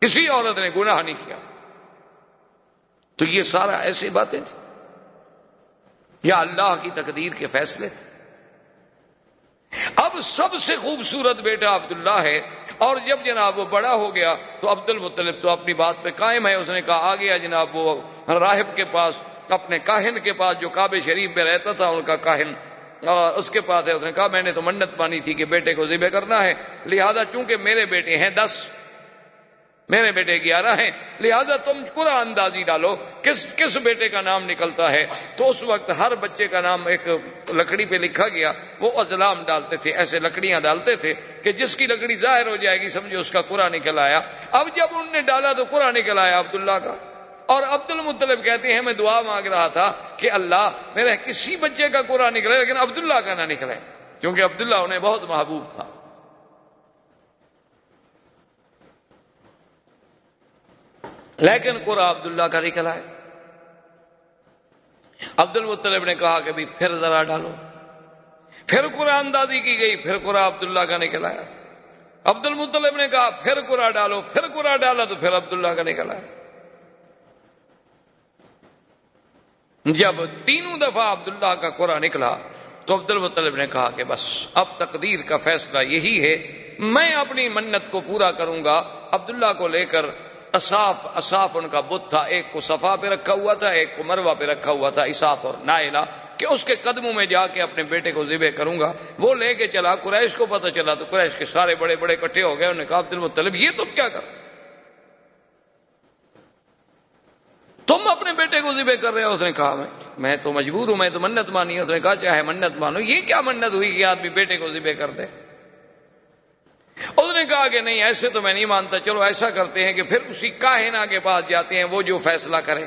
کسی عورت نے گناہ نہیں کیا۔ تو یہ سارا ایسی باتیں تھیں یا اللہ کی تقدیر کے فیصلے تھے۔ اب سب سے خوبصورت بیٹا عبداللہ ہے، اور جب جناب وہ بڑا ہو گیا تو عبد المطلب تو اپنی بات پہ قائم ہے، اس نے کہا آ گیا جناب وہ راہب کے پاس، اپنے کاہن کے پاس جو کعبہ شریف میں رہتا تھا، ان کا کاہن اس کے پاس ہے۔ اس نے کہا میں نے تو منت مانی تھی کہ بیٹے کو ذبح کرنا ہے، لہذا چونکہ میرے بیٹے ہیں 10، میرے بیٹے 11 ہیں، لہذا تم قرآن اندازی ڈالو کس بیٹے کا نام نکلتا ہے۔ تو اس وقت ہر بچے کا نام ایک لکڑی پہ لکھا گیا، وہ ازلام ڈالتے تھے، ایسے لکڑیاں ڈالتے تھے کہ جس کی لکڑی ظاہر ہو جائے گی سمجھو اس کا قرآن نکل آیا۔ اب جب انہوں نے ڈالا تو قرآن نکل آیا عبداللہ کا، اور عبد المطلب کہتے ہیں میں دعا مانگ رہا تھا کہ اللہ میرے کسی بچے کا قرآن نکلے لیکن عبداللہ کا نہ نکلے، کیونکہ عبداللہ انہیں بہت محبوب تھا۔ لیکن قرآن عبداللہ کا نکلا ہے۔ عبد المطلب نے کہا کہ بھی پھر ذرا ڈالو، پھر قرآن اندازی کی گئی، پھر قرآن عبداللہ کا نکلا ہے۔ عبد المطلب نے کہا پھر قرآن ڈالو، پھر قرآن ڈالا تو پھر عبداللہ کا نکلا ہے۔ جب تینوں دفعہ عبداللہ کا قرآن نکلا تو عبد المطلب نے کہا کہ بس اب تقدیر کا فیصلہ یہی ہے، میں اپنی منت کو پورا کروں گا۔ عبداللہ کو لے کر اصاف ان کا بت تھا، ایک کو صفا پہ رکھا ہوا تھا، ایک کو مروہ پہ رکھا ہوا تھا، اصاف اور نائلہ، کہ اس کے قدموں میں جا کے اپنے بیٹے کو ذبح کروں گا۔ وہ لے کے چلا، قریش کو پتہ چلا تو قریش کے سارے بڑے بڑے اکٹھے ہو گئے، انہوں نے کہا عبد المطلب یہ تم کیا کر، تم اپنے بیٹے کو ذبح کر رہے ہو؟ اس نے کہا میں تو مجبور ہوں، میں تو منت مانی ہے۔ اس نے کہا چاہے منت مانو، یہ کیا منت ہوئی کہ آدمی بیٹے کو ذبح کر دے؟ اس نے کہا کہ نہیں ایسے تو میں نہیں مانتا، چلو ایسا کرتے ہیں کہ پھر اسی کاہنہ کے پاس جاتے ہیں، وہ جو فیصلہ کرے۔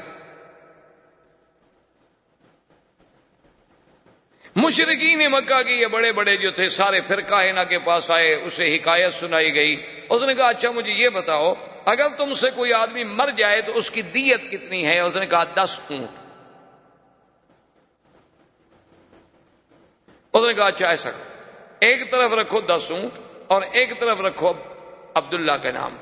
مشرکین مکہ کے یہ بڑے بڑے جو تھے سارے پھر کاہنہ کے پاس آئے، اسے حکایت سنائی گئی۔ اس نے کہا اچھا مجھے یہ بتاؤ اگر تم سے کوئی آدمی مر جائے تو اس کی دیت کتنی ہے؟ اس نے کہا 10 اونٹ۔ اس نے کہا اچھا ایسا کرو، ایک طرف رکھو 10 اونٹ اور ایک طرف رکھو عبداللہ کے نام،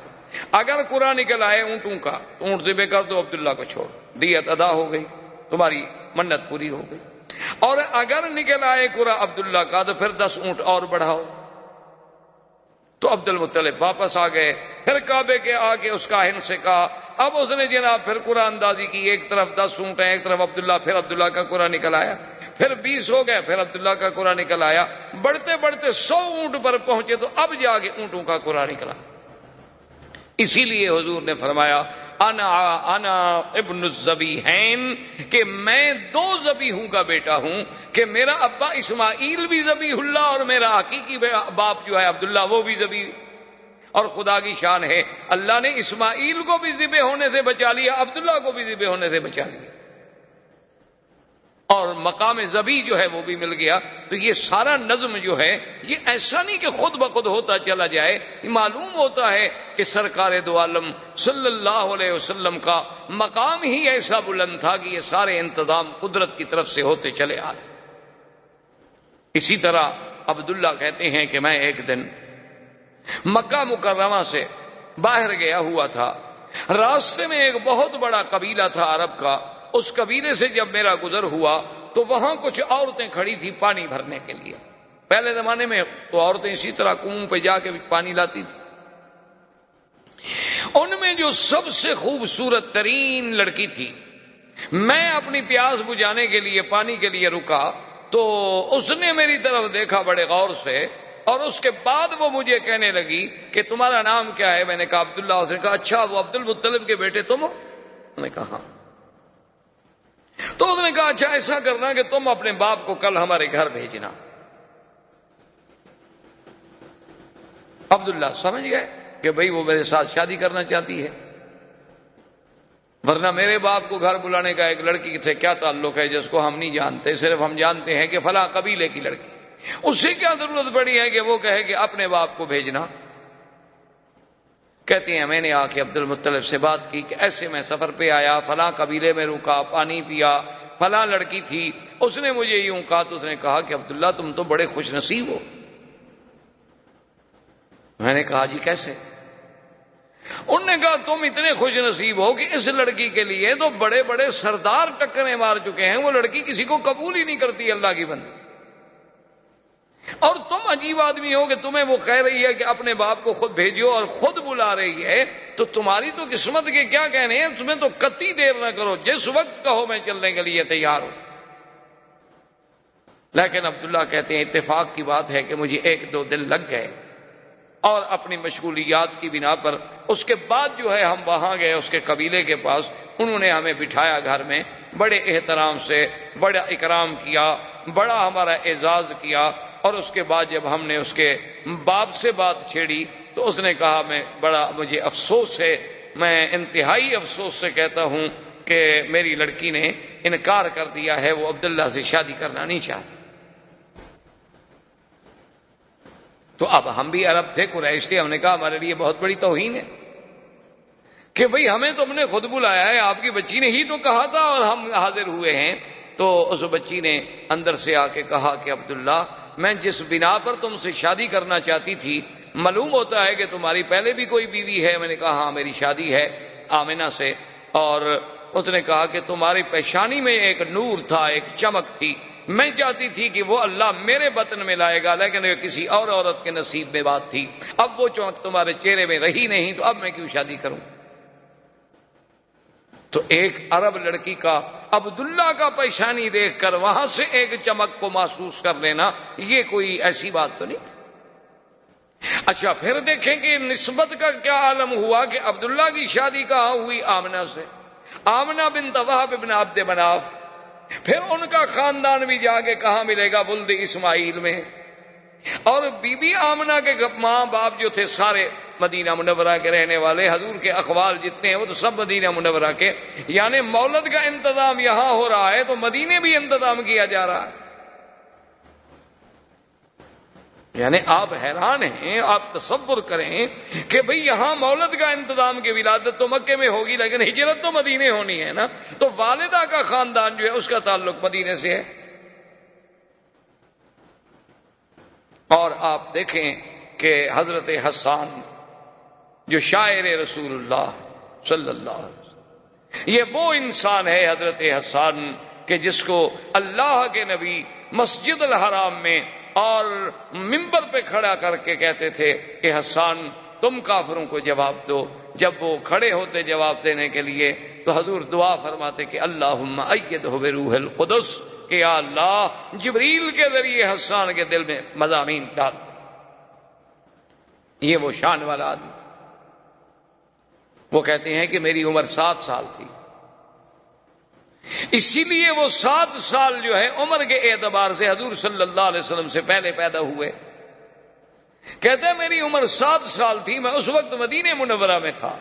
اگر قرآن نکل آئے اونٹوں کا تو اونٹ ذبح کر دو، عبداللہ کو چھوڑ، دیت ادا ہو گئی، تمہاری منت پوری ہو گئی۔ اور اگر نکل آئے قرآن عبداللہ کا تو پھر 10 اونٹ اور بڑھاؤ۔ تو عبد المطلب واپس آ گئے، پھر کعبے کے آ کے اس کاہن سے کہا، اب اس نے جناب پھر قرآن اندازی کی، ایک طرف 10 اونٹ ہیں، ایک طرف عبداللہ، پھر عبداللہ کا قرآن نکل آیا، پھر 20 ہو گئے، پھر عبداللہ کا قرآن نکل آیا، بڑھتے بڑھتے 100 اونٹ پر پہنچے تو اب جا کے اونٹوں کا قرآن نکلا۔ اسی لیے حضور نے فرمایا انا ابن الذبیحین، کہ میں دو ذبیحوں کا بیٹا ہوں، کہ میرا ابا اسماعیل بھی ذبیح اللہ اور میرا حقیقی باپ جو ہے عبداللہ وہ بھی ذبیح۔ اور خدا کی شان ہے، اللہ نے اسماعیل کو بھی ذبح ہونے سے بچا لیا، عبداللہ کو بھی ذبح ہونے سے بچا لیا، اور مقام ذبیح جو ہے وہ بھی مل گیا۔ تو یہ سارا نظم جو ہے یہ ایسا نہیں کہ خود بخود ہوتا چلا جائے، یہ معلوم ہوتا ہے کہ سرکار دو عالم صلی اللہ علیہ وسلم کا مقام ہی ایسا بلند تھا کہ یہ سارے انتظام قدرت کی طرف سے ہوتے چلے آ رہے۔ اسی طرح عبداللہ کہتے ہیں کہ میں ایک دن مکہ مکرمہ سے باہر گیا ہوا تھا، راستے میں ایک بہت بڑا قبیلہ تھا عرب کا، اس قبیلے سے جب میرا گزر ہوا تو وہاں کچھ عورتیں کھڑی تھی پانی بھرنے کے لیے۔ پہلے زمانے میں تو عورتیں اسی طرح کنویں پہ جا کے پانی لاتی تھی۔ ان میں جو سب سے خوبصورت ترین لڑکی تھی، میں اپنی پیاس بجھانے کے لیے پانی کے لیے رکا تو اس نے میری طرف دیکھا بڑے غور سے، اور اس کے بعد وہ مجھے کہنے لگی کہ تمہارا نام کیا ہے؟ میں نے کہا عبداللہ۔ اس نے کہا اچھا وہ عبد المطلب کے بیٹے تم ہو؟ میں نے کہا ہاں۔ تو اس نے کہا اچھا ایسا کرنا کہ تم اپنے باپ کو کل ہمارے گھر بھیجنا۔ عبداللہ سمجھ گئے کہ بھئی وہ میرے ساتھ شادی کرنا چاہتی ہے، ورنہ میرے باپ کو گھر بلانے کا ایک لڑکی سے کیا تعلق ہے جس کو ہم نہیں جانتے، صرف ہم جانتے ہیں کہ فلاں قبیلے کی لڑکی، اس سے کیا ضرورت پڑی ہے کہ وہ کہے کہ اپنے باپ کو بھیجنا۔ کہتے ہیں میں نے آ کے عبد المطلب سے بات کی کہ ایسے میں سفر پہ آیا، فلاں قبیلے میں رکا، پانی پیا، فلاں لڑکی تھی، اس نے مجھے یوں کہا۔ تو اس نے کہا کہ عبداللہ تم تو بڑے خوش نصیب ہو۔ میں نے کہا جی کیسے؟ انہوں نے کہا تم اتنے خوش نصیب ہو کہ اس لڑکی کے لیے تو بڑے بڑے سردار ٹکریں مار چکے ہیں، وہ لڑکی کسی کو قبول ہی نہیں کرتی اللہ کی بندی، اور تم عجیب آدمی ہو کہ تمہیں وہ کہہ رہی ہے کہ اپنے باپ کو خود بھیجو اور خود بلا رہی ہے، تو تمہاری تو قسمت کے کیا کہنے ہیں، تمہیں تو قطعی دیر نہ کرو، جس وقت کہو میں چلنے کے لیے تیار ہوں۔ لیکن عبداللہ کہتے ہیں اتفاق کی بات ہے کہ مجھے 1-2 دن لگ گئے، اور اپنی مشغولیات کی بنا پر اس کے بعد جو ہے ہم وہاں گئے اس کے قبیلے کے پاس، انہوں نے ہمیں بٹھایا گھر میں، بڑے احترام سے بڑا اکرام کیا، بڑا ہمارا اعزاز کیا، اور اس کے بعد جب ہم نے اس کے باپ سے بات چھیڑی تو اس نے کہا مجھے افسوس ہے، میں انتہائی افسوس سے کہتا ہوں کہ میری لڑکی نے انکار کر دیا ہے، وہ عبداللہ سے شادی کرنا نہیں چاہتی۔ تو اب ہم بھی عرب تھے، قریش تھے، ہم نے کہا ہمارے لیے بہت بڑی توہین ہے کہ بھئی ہمیں تم نے خود بلایا ہے، آپ کی بچی نے ہی تو کہا تھا اور ہم حاضر ہوئے ہیں۔ تو اس بچی نے اندر سے آ کے کہا کہ عبداللہ میں جس بنا پر تم سے شادی کرنا چاہتی تھی، معلوم ہوتا ہے کہ تمہاری پہلے بھی کوئی بیوی ہے۔ میں نے کہا ہاں میری شادی ہے آمنہ سے، اور اس نے کہا کہ تمہاری پیشانی میں ایک نور تھا، ایک چمک تھی، میں چاہتی تھی کہ وہ اللہ میرے بطن میں لائے گا، لیکن یہ کسی اور عورت کے نصیب میں بات تھی، اب وہ چمک تمہارے چہرے میں رہی نہیں، تو اب میں کیوں شادی کروں؟ تو ایک عرب لڑکی کا عبداللہ کا پیشانی دیکھ کر وہاں سے ایک چمک کو محسوس کر لینا، یہ کوئی ایسی بات تو نہیں تھی۔ اچھا پھر دیکھیں کہ نسبت کا کیا عالم ہوا کہ عبداللہ کی شادی کہاں ہوئی؟ آمنہ سے، آمنہ بنت وہب بن عبد مناف۔ پھر ان کا خاندان بھی جا کے کہاں ملے گا؟ ولد اسماعیل میں۔ اور بی بی آمنہ کے ماں باپ جو تھے سارے مدینہ منورہ کے رہنے والے، حضور کے اقوال جتنے ہیں وہ تو سب مدینہ منورہ کے، یعنی مولد کا انتظام یہاں ہو رہا ہے تو مدینے بھی انتظام کیا جا رہا ہے۔ یعنی آپ حیران ہیں، آپ تصور کریں کہ بھئی یہاں مولد کا انتظام کی ولادت تو مکے میں ہوگی، لیکن ہجرت تو مدینے ہونی ہے نا، تو والدہ کا خاندان جو ہے اس کا تعلق مدینے سے ہے۔ اور آپ دیکھیں کہ حضرت حسان جو شاعر رسول اللہ صلی اللہ علیہ وسلم، یہ وہ انسان ہے حضرت حسان کہ جس کو اللہ کے نبی مسجد الحرام میں اور منبر پہ کھڑا کر کے کہتے تھے کہ حسان تم کافروں کو جواب دو۔ جب وہ کھڑے ہوتے جواب دینے کے لیے تو حضور دعا فرماتے کہ اللہم ایدہ بروح القدس، کہ یا اللہ جبریل کے ذریعے حسان کے دل میں مضامین ڈال۔ یہ وہ شان والا آدمی۔ وہ کہتے ہیں کہ میری عمر 7 سال تھی، اسی لیے وہ 7 سال جو ہے عمر کے اعتبار سے حضور صلی اللہ علیہ وسلم سے پہلے پیدا ہوئے۔ کہتے ہیں میری عمر 7 سال تھی، میں اس وقت مدینہ منورہ میں تھا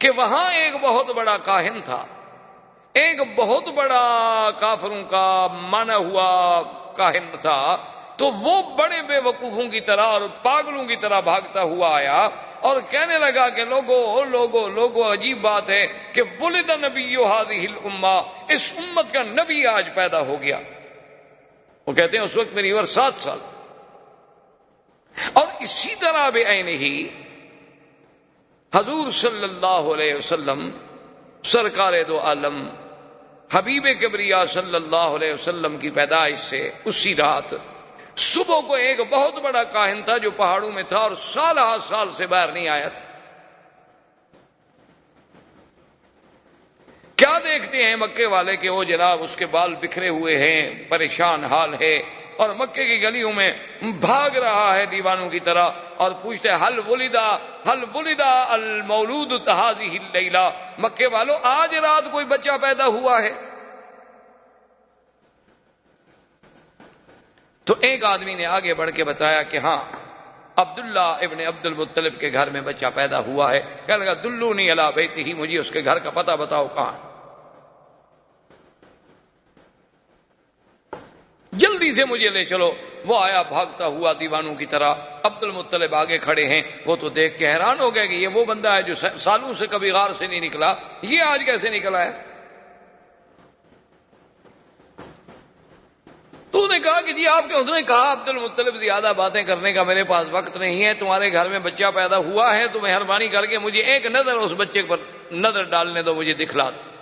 کہ وہاں ایک بہت بڑا کاہن تھا، ایک بہت بڑا کافروں کا مانا ہوا کاہن تھا، تو وہ بڑے بے وقوفوں کی طرح اور پاگلوں کی طرح بھاگتا ہوا آیا اور کہنے لگا کہ لوگو عجیب بات ہے کہ ولد نبی هذه الامہ، اس امت کا نبی آج پیدا ہو گیا۔ وہ کہتے ہیں اس وقت میری عمر 7 سال، اور اسی طرح بے عین ہی حضور صلی اللہ علیہ وسلم سرکار دو عالم حبیب کبریا صلی اللہ علیہ وسلم کی پیدائش سے اسی رات صبح کو ایک بہت بڑا کاہن تھا جو پہاڑوں میں تھا اور سال ہا سال سے باہر نہیں آیا تھا۔ کیا دیکھتے ہیں مکے والے کہ وہ جناب اس کے بال بکھرے ہوئے ہیں، پریشان حال ہے، اور مکے کی گلیوں میں بھاگ رہا ہے دیوانوں کی طرح، اور پوچھتے ہیں حل ولدا المولود هذه اللیلہ، مکے والوں آج رات کوئی بچہ پیدا ہوا ہے؟ تو ایک آدمی نے آگے بڑھ کے بتایا کہ ہاں عبداللہ ابن عبد المطلب کے گھر میں بچہ پیدا ہوا ہے۔ کہنے لگا دلونی علی بیتہ، مجھے اس کے گھر کا پتہ بتاؤ کہاں ہے۔ جلدی سے مجھے لے چلو۔ وہ آیا بھاگتا ہوا دیوانوں کی طرح، عبد المطلب آگے کھڑے ہیں، وہ تو دیکھ کے حیران ہو گئے کہ یہ وہ بندہ ہے جو سالوں سے کبھی غار سے نہیں نکلا، یہ آج کیسے نکلا ہے؟ تو نے کہا کہ جی آپ کے، اس نے کہا عبد المطلب زیادہ باتیں کرنے کا میرے پاس وقت نہیں ہے، تمہارے گھر میں بچہ پیدا ہوا ہے تو مہربانی کر کے مجھے ایک نظر اس بچے پر نظر ڈالنے دو، مجھے دکھلا دو۔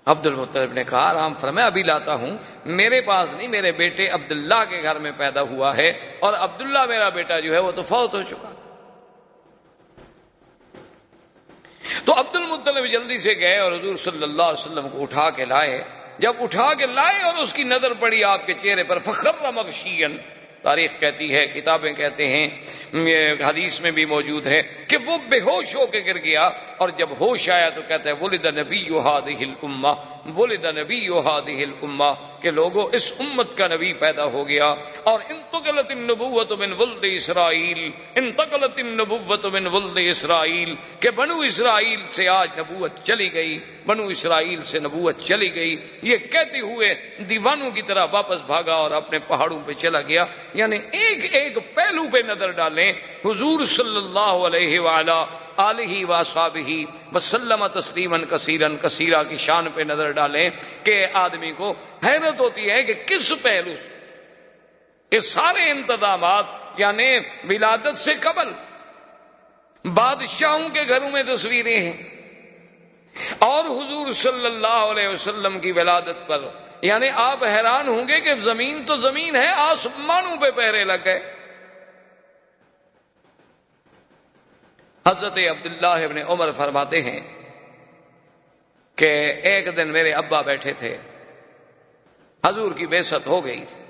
عبد المطلب نے کہا آرام فرمائے، ابھی لاتا ہوں، میرے پاس نہیں، میرے بیٹے عبداللہ کے گھر میں پیدا ہوا ہے، اور عبداللہ میرا بیٹا جو ہے وہ تو فوت ہو چکا۔ تو عبد المطلب جلدی سے گئے اور حضور صلی اللہ علیہ وسلم کو اٹھا کے لائے۔ جب اٹھا کے لائے اور اس کی نظر پڑی آپ کے چہرے پر، فخر مغشیًا، تاریخ کہتی ہے، کتابیں کہتے ہیں، حدیث میں بھی موجود ہے کہ وہ بے ہوش ہو کے گر گیا، اور جب ہوش آیا تو کہتا ہے ولد نبی هذه الامہ، ولد نبی هذه الامہ، کہ لوگوں اس امت کا نبی پیدا ہو گیا۔ اور انتقلت النبوۃ من ولد اسرائیل، انتقلت النبوۃ من ولد اسرائیل، کہ بنو اسرائیل سے آج نبوت چلی گئی، بنو اسرائیل سے نبوت چلی گئی۔ یہ کہتے ہوئے دیوانوں کی طرح واپس بھاگا اور اپنے پہاڑوں پہ چلا گیا۔ یعنی ایک ایک پہلو پہ نظر ڈالیں، حضور صلی اللہ علیہ وآلہ آلہ وصحبہ وسلم تسلیما کثیرا کثیرا کی شان پہ نظر ڈالیں کہ آدمی کو حیرت ہوتی ہے کہ کس پہلو سے کہ سارے انتظامات، یعنی ولادت سے قبل بادشاہوں کے گھروں میں تصویریں ہیں، اور حضور صلی اللہ علیہ وسلم کی ولادت پر یعنی آپ حیران ہوں گے کہ زمین تو زمین ہے، آسمانوں پہ پہرے لگ گئے۔ حضرت عبداللہ ابن عمر فرماتے ہیں کہ ایک دن میرے ابا بیٹھے تھے، حضور کی بعثت ہو گئی تھی،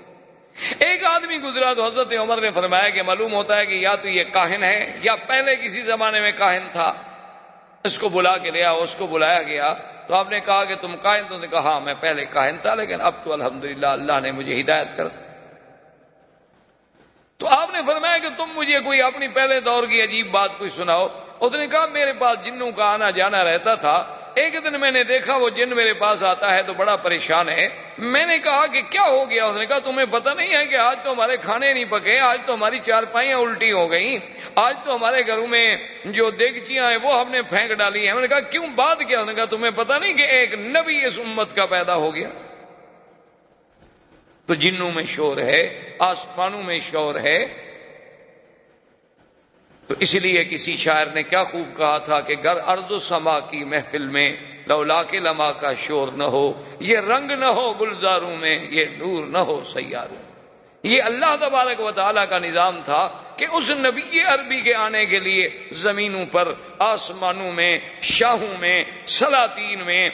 ایک آدمی گزرا تو حضرت عمر نے فرمایا کہ معلوم ہوتا ہے کہ یا تو یہ کاہن ہے یا پہلے کسی زمانے میں کاہن تھا، اس کو بلا کے لیا۔ اس کو بلایا گیا تو آپ نے کہا کہ تم کاہن؟ تو نے کہا ہاں میں پہلے کاہن تھا، لیکن اب تو الحمدللہ اللہ نے مجھے ہدایت کر دی۔ تو آپ نے فرمایا کہ تم مجھے کوئی اپنی پہلے دور کی عجیب بات کوئی سناؤ۔ اس نے کہا میرے پاس جنوں کا آنا جانا رہتا تھا، ایک دن میں نے دیکھا وہ جن میرے پاس آتا ہے تو بڑا پریشان ہے۔ میں نے کہا کہ کیا ہو گیا؟ اس نے کہا تمہیں پتہ نہیں ہے کہ آج تو ہمارے کھانے نہیں پکے، آج تو ہماری چارپائیاں الٹی ہو گئیں، آج تو ہمارے گھروں میں جو دیگچیاں ہیں وہ ہم نے پھینک ڈالی ہیں۔ میں نے کہا کیوں، بات کیا؟ اس نے کہا تمہیں پتہ نہیں کہ ایک نبی اس امت کا پیدا ہو گیا؟ تو جنوں میں شور ہے، آسمانوں میں شور ہے۔ تو اس لیے کسی شاعر نے کیا خوب کہا تھا کہ گر ارض و سما کی محفل میں لولا کے لما کا شور نہ ہو، یہ رنگ نہ ہو گلزاروں میں، یہ نور نہ ہو سیاروں۔ یہ اللہ تبارک و تعالیٰ کا نظام تھا کہ اس نبی عربی کے آنے کے لیے زمینوں پر، آسمانوں میں، شاہوں میں، سلاطین میں،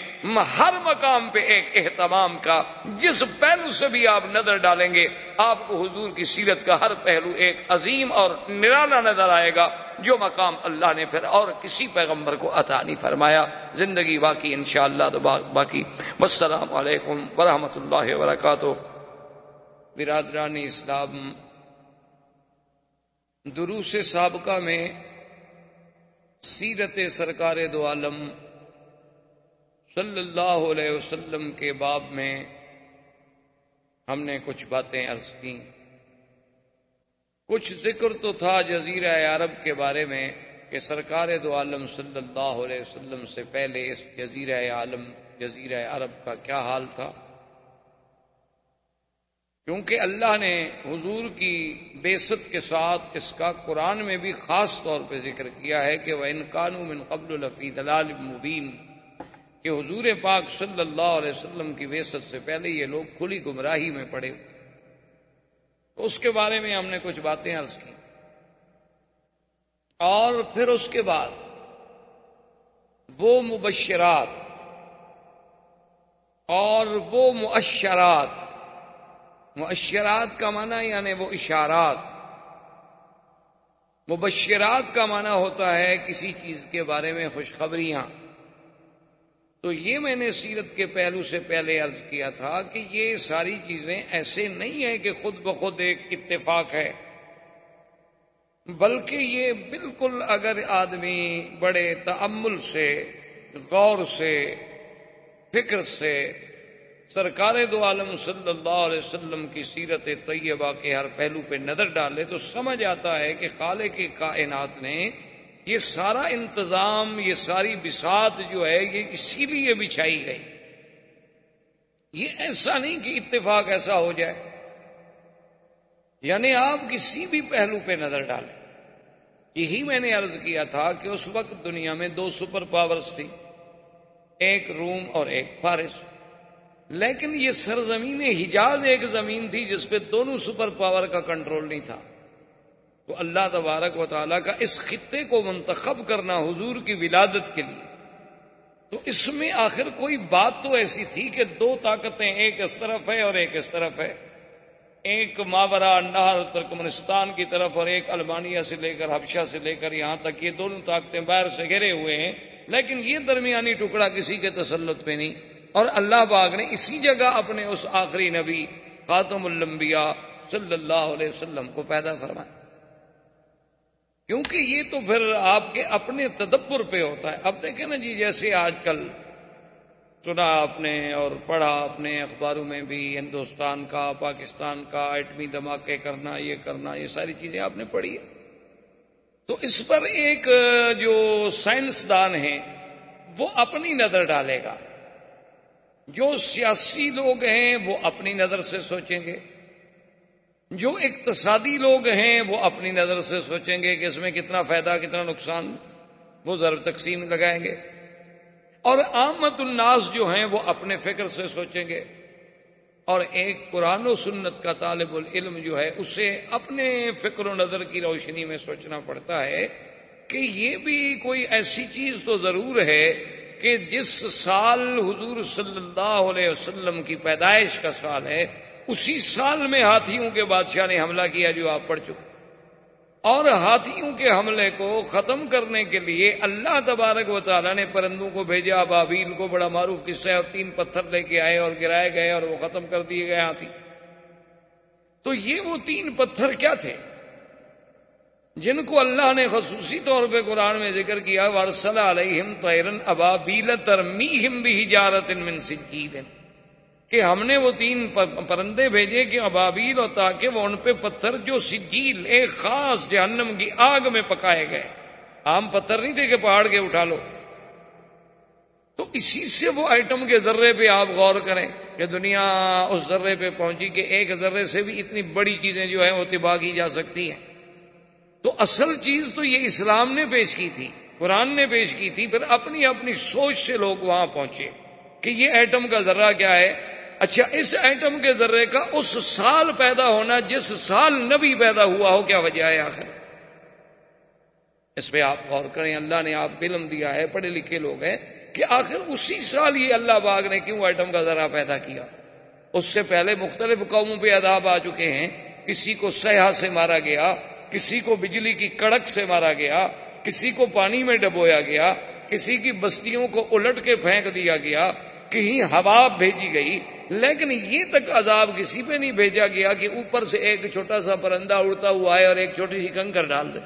ہر مقام پہ ایک اہتمام کا، جس پہلو سے بھی آپ نظر ڈالیں گے آپ کو حضور کی سیرت کا ہر پہلو ایک عظیم اور نرالا نظر آئے گا۔ جو مقام اللہ نے پھر اور کسی پیغمبر کو عطا نہیں فرمایا. زندگی باقی انشاءاللہ تو باقی. والسلام علیکم ورحمۃ اللہ وبرکاتہ. برادران اسلام، دروس سابقہ میں سیرت سرکار دو عالم صلی اللہ علیہ وسلم کے باب میں ہم نے کچھ باتیں عرض کی. کچھ ذکر تو تھا جزیرہ عرب کے بارے میں کہ سرکار دو عالم صلی اللہ علیہ وسلم سے پہلے اس جزیرہ عرب کا کیا حال تھا، کیونکہ اللہ نے حضور کی بعثت کے ساتھ اس کا قرآن میں بھی خاص طور پہ ذکر کیا ہے کہ وَإِن كَانُوا مِن قَبْلُ لَفِي ضَلَالٍ مُبِينٍ، کہ حضور پاک صلی اللہ علیہ وسلم کی بعثت سے پہلے یہ لوگ کھلی گمراہی میں پڑے. تو اس کے بارے میں ہم نے کچھ باتیں عرض کی. اور پھر اس کے بعد وہ مبشرات اور وہ مؤشرات، مؤشرات کا معنی یعنی وہ اشارات، مبشرات کا معنی ہوتا ہے کسی چیز کے بارے میں خوشخبریاں. تو یہ میں نے سیرت کے پہلو سے پہلے عرض کیا تھا کہ یہ ساری چیزیں ایسے نہیں ہیں کہ خود بخود ایک اتفاق ہے، بلکہ یہ بالکل اگر آدمی بڑے تأمل سے، غور سے، فکر سے سرکار دو عالم صلی اللہ علیہ وسلم کی سیرت طیبہ کے ہر پہلو پہ نظر ڈالے تو سمجھ آتا ہے کہ خالق کائنات نے یہ سارا انتظام، یہ ساری بساط جو ہے یہ اسی لیے بچھائی گئی. یہ ایسا نہیں کہ اتفاق ایسا ہو جائے. یعنی آپ کسی بھی پہلو پہ نظر ڈالیں. یہی میں نے عرض کیا تھا کہ اس وقت دنیا میں 2 سپر پاورز تھی، ایک روم اور ایک فارس. لیکن یہ سرزمین حجاز ایک زمین تھی جس پہ دونوں سپر پاور کا کنٹرول نہیں تھا. تو اللہ تبارک و تعالیٰ کا اس خطے کو منتخب کرنا حضور کی ولادت کے لیے، تو اس میں آخر کوئی بات تو ایسی تھی کہ 2 طاقتیں، ایک اس طرف ہے اور ایک اس طرف ہے، ایک ماورا نہر ترکمنستان کی طرف اور ایک المانیہ سے لے کر حبشہ سے لے کر یہاں تک، یہ دونوں طاقتیں باہر سے گھرے ہوئے ہیں. لیکن یہ درمیانی ٹکڑا کسی کے تسلط پہ نہیں. اور اللہ پاک نے اسی جگہ اپنے اس آخری نبی خاتم الانبیاء صلی اللہ علیہ وسلم کو پیدا فرمایا. کیونکہ یہ تو پھر آپ کے اپنے تدبر پہ ہوتا ہے. اب دیکھیں نا جی، جیسے آج کل سنا آپ نے اور پڑھا اپنے اخباروں میں بھی، ہندوستان کا، پاکستان کا ایٹمی دھماکے کرنا، یہ ساری چیزیں آپ نے پڑھی ہے. تو اس پر ایک جو سائنسدان ہیں وہ اپنی نظر ڈالے گا، جو سیاسی لوگ ہیں وہ اپنی نظر سے سوچیں گے، جو اقتصادی لوگ ہیں وہ اپنی نظر سے سوچیں گے کہ اس میں کتنا فائدہ کتنا نقصان، وہ ضرب تقسیم لگائیں گے. اور عامت الناس جو ہیں وہ اپنے فکر سے سوچیں گے. اور ایک قرآن و سنت کا طالب العلم جو ہے اسے اپنے فکر و نظر کی روشنی میں سوچنا پڑتا ہے کہ یہ بھی کوئی ایسی چیز تو ضرور ہے کہ جس سال حضور صلی اللہ علیہ وسلم کی پیدائش کا سال ہے، اسی سال میں ہاتھیوں کے بادشاہ نے حملہ کیا جو آپ پڑھ چکے. اور ہاتھیوں کے حملے کو ختم کرنے کے لیے اللہ تبارک و تعالیٰ نے پرندوں کو بھیجا. ابابیل کو بڑا معروف قصہ ہے، اور 3 پتھر لے کے آئے اور گرائے گئے اور وہ ختم کر دیے گئے ہاتھی. تو یہ وہ 3 پتھر کیا تھے جن کو اللہ نے خصوصی طور پہ قرآن میں ذکر کیا، وَأَرْسَلَ عَلَيْهِمْ طَيْرًا أَبَابِيلَ تَرْمِيهِمْ بِحِجَارَةٍ مِّن سِجِّيلٍ، کہ ہم نے وہ 3 پرندے بھیجے کہ ابابیل، اور تاکہ وہ ان پہ پتھر جو سجیل ایک خاص جہنم کی آگ میں پکائے گئے. عام پتھر نہیں تھے کہ پہاڑ کے اٹھا لو. تو اسی سے وہ ایٹم کے ذرے پہ آپ غور کریں کہ دنیا اس ذرے پہ پہنچی کہ ایک ذرے سے بھی اتنی بڑی چیزیں جو ہیں وہ تباہ کی جا سکتی ہیں. تو اصل چیز تو یہ اسلام نے پیش کی تھی، قرآن نے پیش کی تھی. پھر اپنی اپنی سوچ سے لوگ وہاں پہنچے کہ یہ ایٹم کا ذرہ کیا ہے. اچھا، اس ایٹم کے ذرے کا اس سال پیدا ہونا جس سال نبی پیدا ہوا ہو، کیا وجہ ہے آخر؟ اس پہ آپ غور کریں. اللہ نے آپ کو علم دیا ہے، پڑھے لکھے لوگ ہیں، کہ آخر اسی سال یہ اللہ پاک نے کیوں ایٹم کا ذرہ پیدا کیا. اس سے پہلے مختلف قوموں پہ عذاب آ چکے ہیں. کسی کو سیاح سے مارا گیا، کسی کو بجلی کی کڑک سے مارا گیا، کسی کو پانی میں ڈبویا گیا، کسی کی بستیوں کو الٹ کے پھینک دیا گیا، کہیں ہوا بھیجی گئی، لیکن یہ تک عذاب کسی پہ نہیں بھیجا گیا کہ اوپر سے ایک چھوٹا سا پرندہ اڑتا ہوا آئے اور ایک چھوٹی سی کنکر ڈال دے،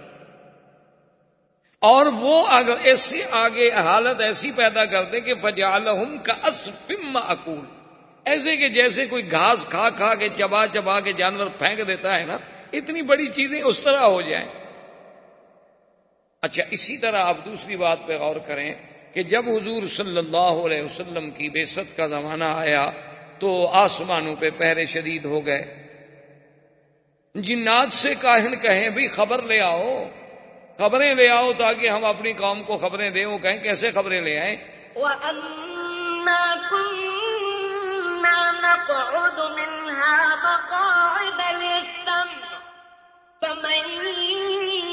اور وہ اگر ایسی آگے حالت ایسی پیدا کر دے کہ فجعلہم کعصف مأکول، ایسے کہ جیسے کوئی گھاس کھا کھا کے چبا چبا کے جانور پھینک دیتا ہے نا، اتنی بڑی چیزیں اس طرح ہو جائیں۔ اچھا، اسی طرح آپ دوسری بات پہ غور کریں کہ جب حضور صلی اللہ علیہ وسلم کی بعثت کا زمانہ آیا تو آسمانوں پہ پہرے شدید ہو گئے، جنات سے کاہن کہیں بھی خبر لے آؤ، خبریں لے آؤ تاکہ ہم اپنی قوم کو خبریں دیں۔ وہ کہیں کیسے خبریں لے آئیں؟ وَأَنَّا كُنَّا نَقْعُدُ مِنْهَا مَقَاعِدَ لِلسَّمْعِ فَمَن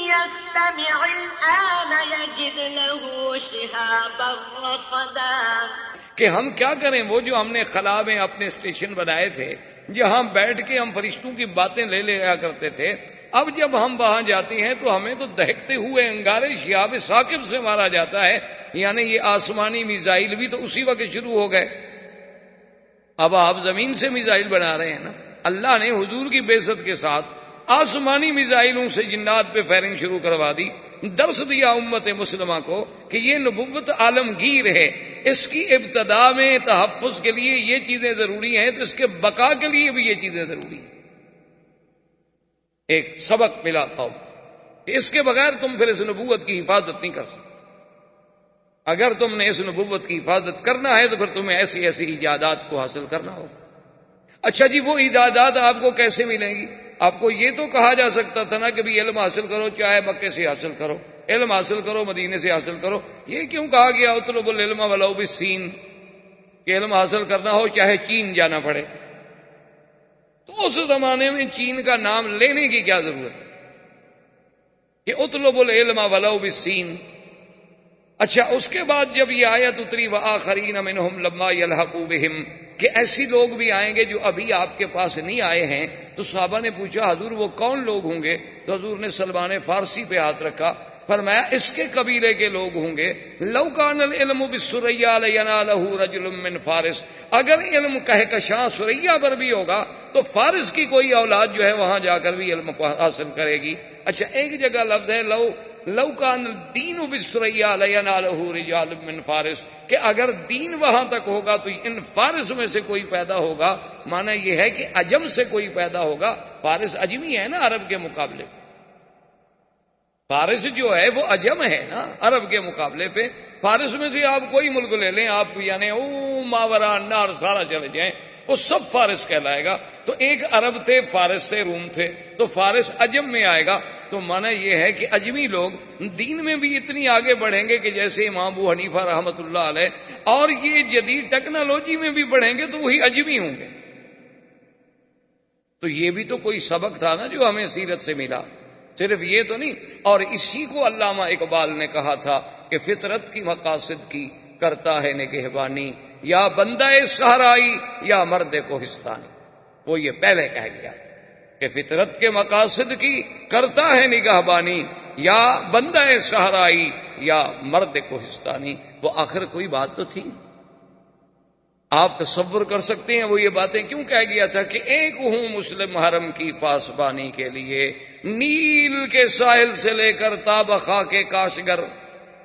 يَسْتَمِعِ الْآنَ يَجِدْ لَهُ شِهَابًا رَّصَدًا، کہ ہم کیا کریں، وہ جو ہم نے خلا میں اپنے اسٹیشن بنائے تھے جہاں بیٹھ کے ہم فرشتوں کی باتیں لے لیا کرتے تھے، اب جب ہم وہاں جاتے ہیں تو ہمیں تو دہکتے ہوئے انگارے شہاب ثاقب سے مارا جاتا ہے، یعنی یہ آسمانی میزائل بھی تو اسی وقت شروع ہو گئے۔ اب آپ زمین سے میزائل بنا رہے ہیں نا، اللہ نے حضور کی بعثت کے ساتھ آسمانی میزائلوں سے جنات پہ فائرنگ شروع کروا دی، درس دیا امت مسلمہ کو کہ یہ نبوت عالمگیر ہے، اس کی ابتدا میں تحفظ کے لیے یہ چیزیں ضروری ہیں تو اس کے بقا کے لیے بھی یہ چیزیں ضروری ہیں۔ ایک سبق ملا قوم کہ اس کے بغیر تم پھر اس نبوت کی حفاظت نہیں کر سکتے۔ اگر تم نے اس نبوت کی حفاظت کرنا ہے تو پھر تمہیں ایسی ایسی ایجادات کو حاصل کرنا ہوگا۔ اچھا جی، وہ ایجادات آپ کو کیسے ملیں گی؟ آپ کو یہ تو کہا جا سکتا تھا نا کہ بھی علم حاصل کرو، چاہے مکے سے حاصل کرو، علم حاصل کرو مدینے سے حاصل کرو۔ یہ کیوں کہا گیا اطلب العلم ولو بالسین، کہ علم حاصل کرنا ہو چاہے چین جانا پڑے؟ تو اس زمانے میں چین کا نام لینے کی کیا ضرورت ہے کہ اطلب العلم ولو بالسین؟ اچھا، اس کے بعد جب یہ آیت اتری وآخرین منہم لما یلحقوا بہم، کہ ایسی لوگ بھی آئیں گے جو ابھی آپ کے پاس نہیں آئے ہیں، تو صحابہ نے پوچھا حضور وہ کون لوگ ہوں گے؟ تو حضور نے سلمان فارسی پہ ہاتھ رکھا، فرمایا اس کے قبیلے کے لوگ ہوں گے۔ لو کان العلم بالثریا لینالہ رجل من فارس، اگر علم کہکشاں ثریا پر بھی ہوگا تو فارس کی کوئی اولاد جو ہے وہاں جا کر بھی علم حاصل کرے گی۔ اچھا، ایک جگہ لفظ ہے لو کان الدین بالثریا لینالہ رجال من فارس، کہ اگر دین وہاں تک ہوگا تو ان فارس میں سے کوئی پیدا ہوگا، معنی یہ ہے کہ عجم سے کوئی پیدا ہوگا۔ فارس عجمی ہے نا عرب کے مقابلے، فارس جو ہے وہ عجم ہے نا عرب کے مقابلے پہ۔ فارس میں سے آپ کوئی ملک لے لیں، آپ یعنی ماورا نار سارا چلے جائیں، وہ سب فارس کہلائے گا۔ تو ایک عرب تھے، فارس تھے، روم تھے، تو فارس عجم میں آئے گا۔ تو معنی یہ ہے کہ عجمی لوگ دین میں بھی اتنی آگے بڑھیں گے کہ جیسے امام ابو حنیفہ رحمۃ اللہ علیہ، اور یہ جدید ٹیکنالوجی میں بھی بڑھیں گے تو وہی عجمی ہوں گے۔ تو یہ بھی تو کوئی سبق تھا نا جو ہمیں سیرت سے ملا، صرف یہ تو نہیں۔ اور اسی کو علامہ اقبال نے کہا تھا کہ فطرت کی مقاصد کی کرتا ہے نگہبانی، یا بندہ صحرائی یا مرد کوہستانی۔ وہ یہ پہلے کہہ گیا تھا کہ فطرت کے مقاصد کی کرتا ہے نگہبانی، یا بندہ صحرائی یا مرد کوہستانی۔ وہ آخر کوئی بات تو تھی۔ آپ تصور کر سکتے ہیں وہ یہ باتیں کیوں کہہ گیا تھا کہ ایک ہوں مسلم حرم کی پاسبانی کے لیے، نیل کے ساحل سے لے کر تابخا کے کاشگر۔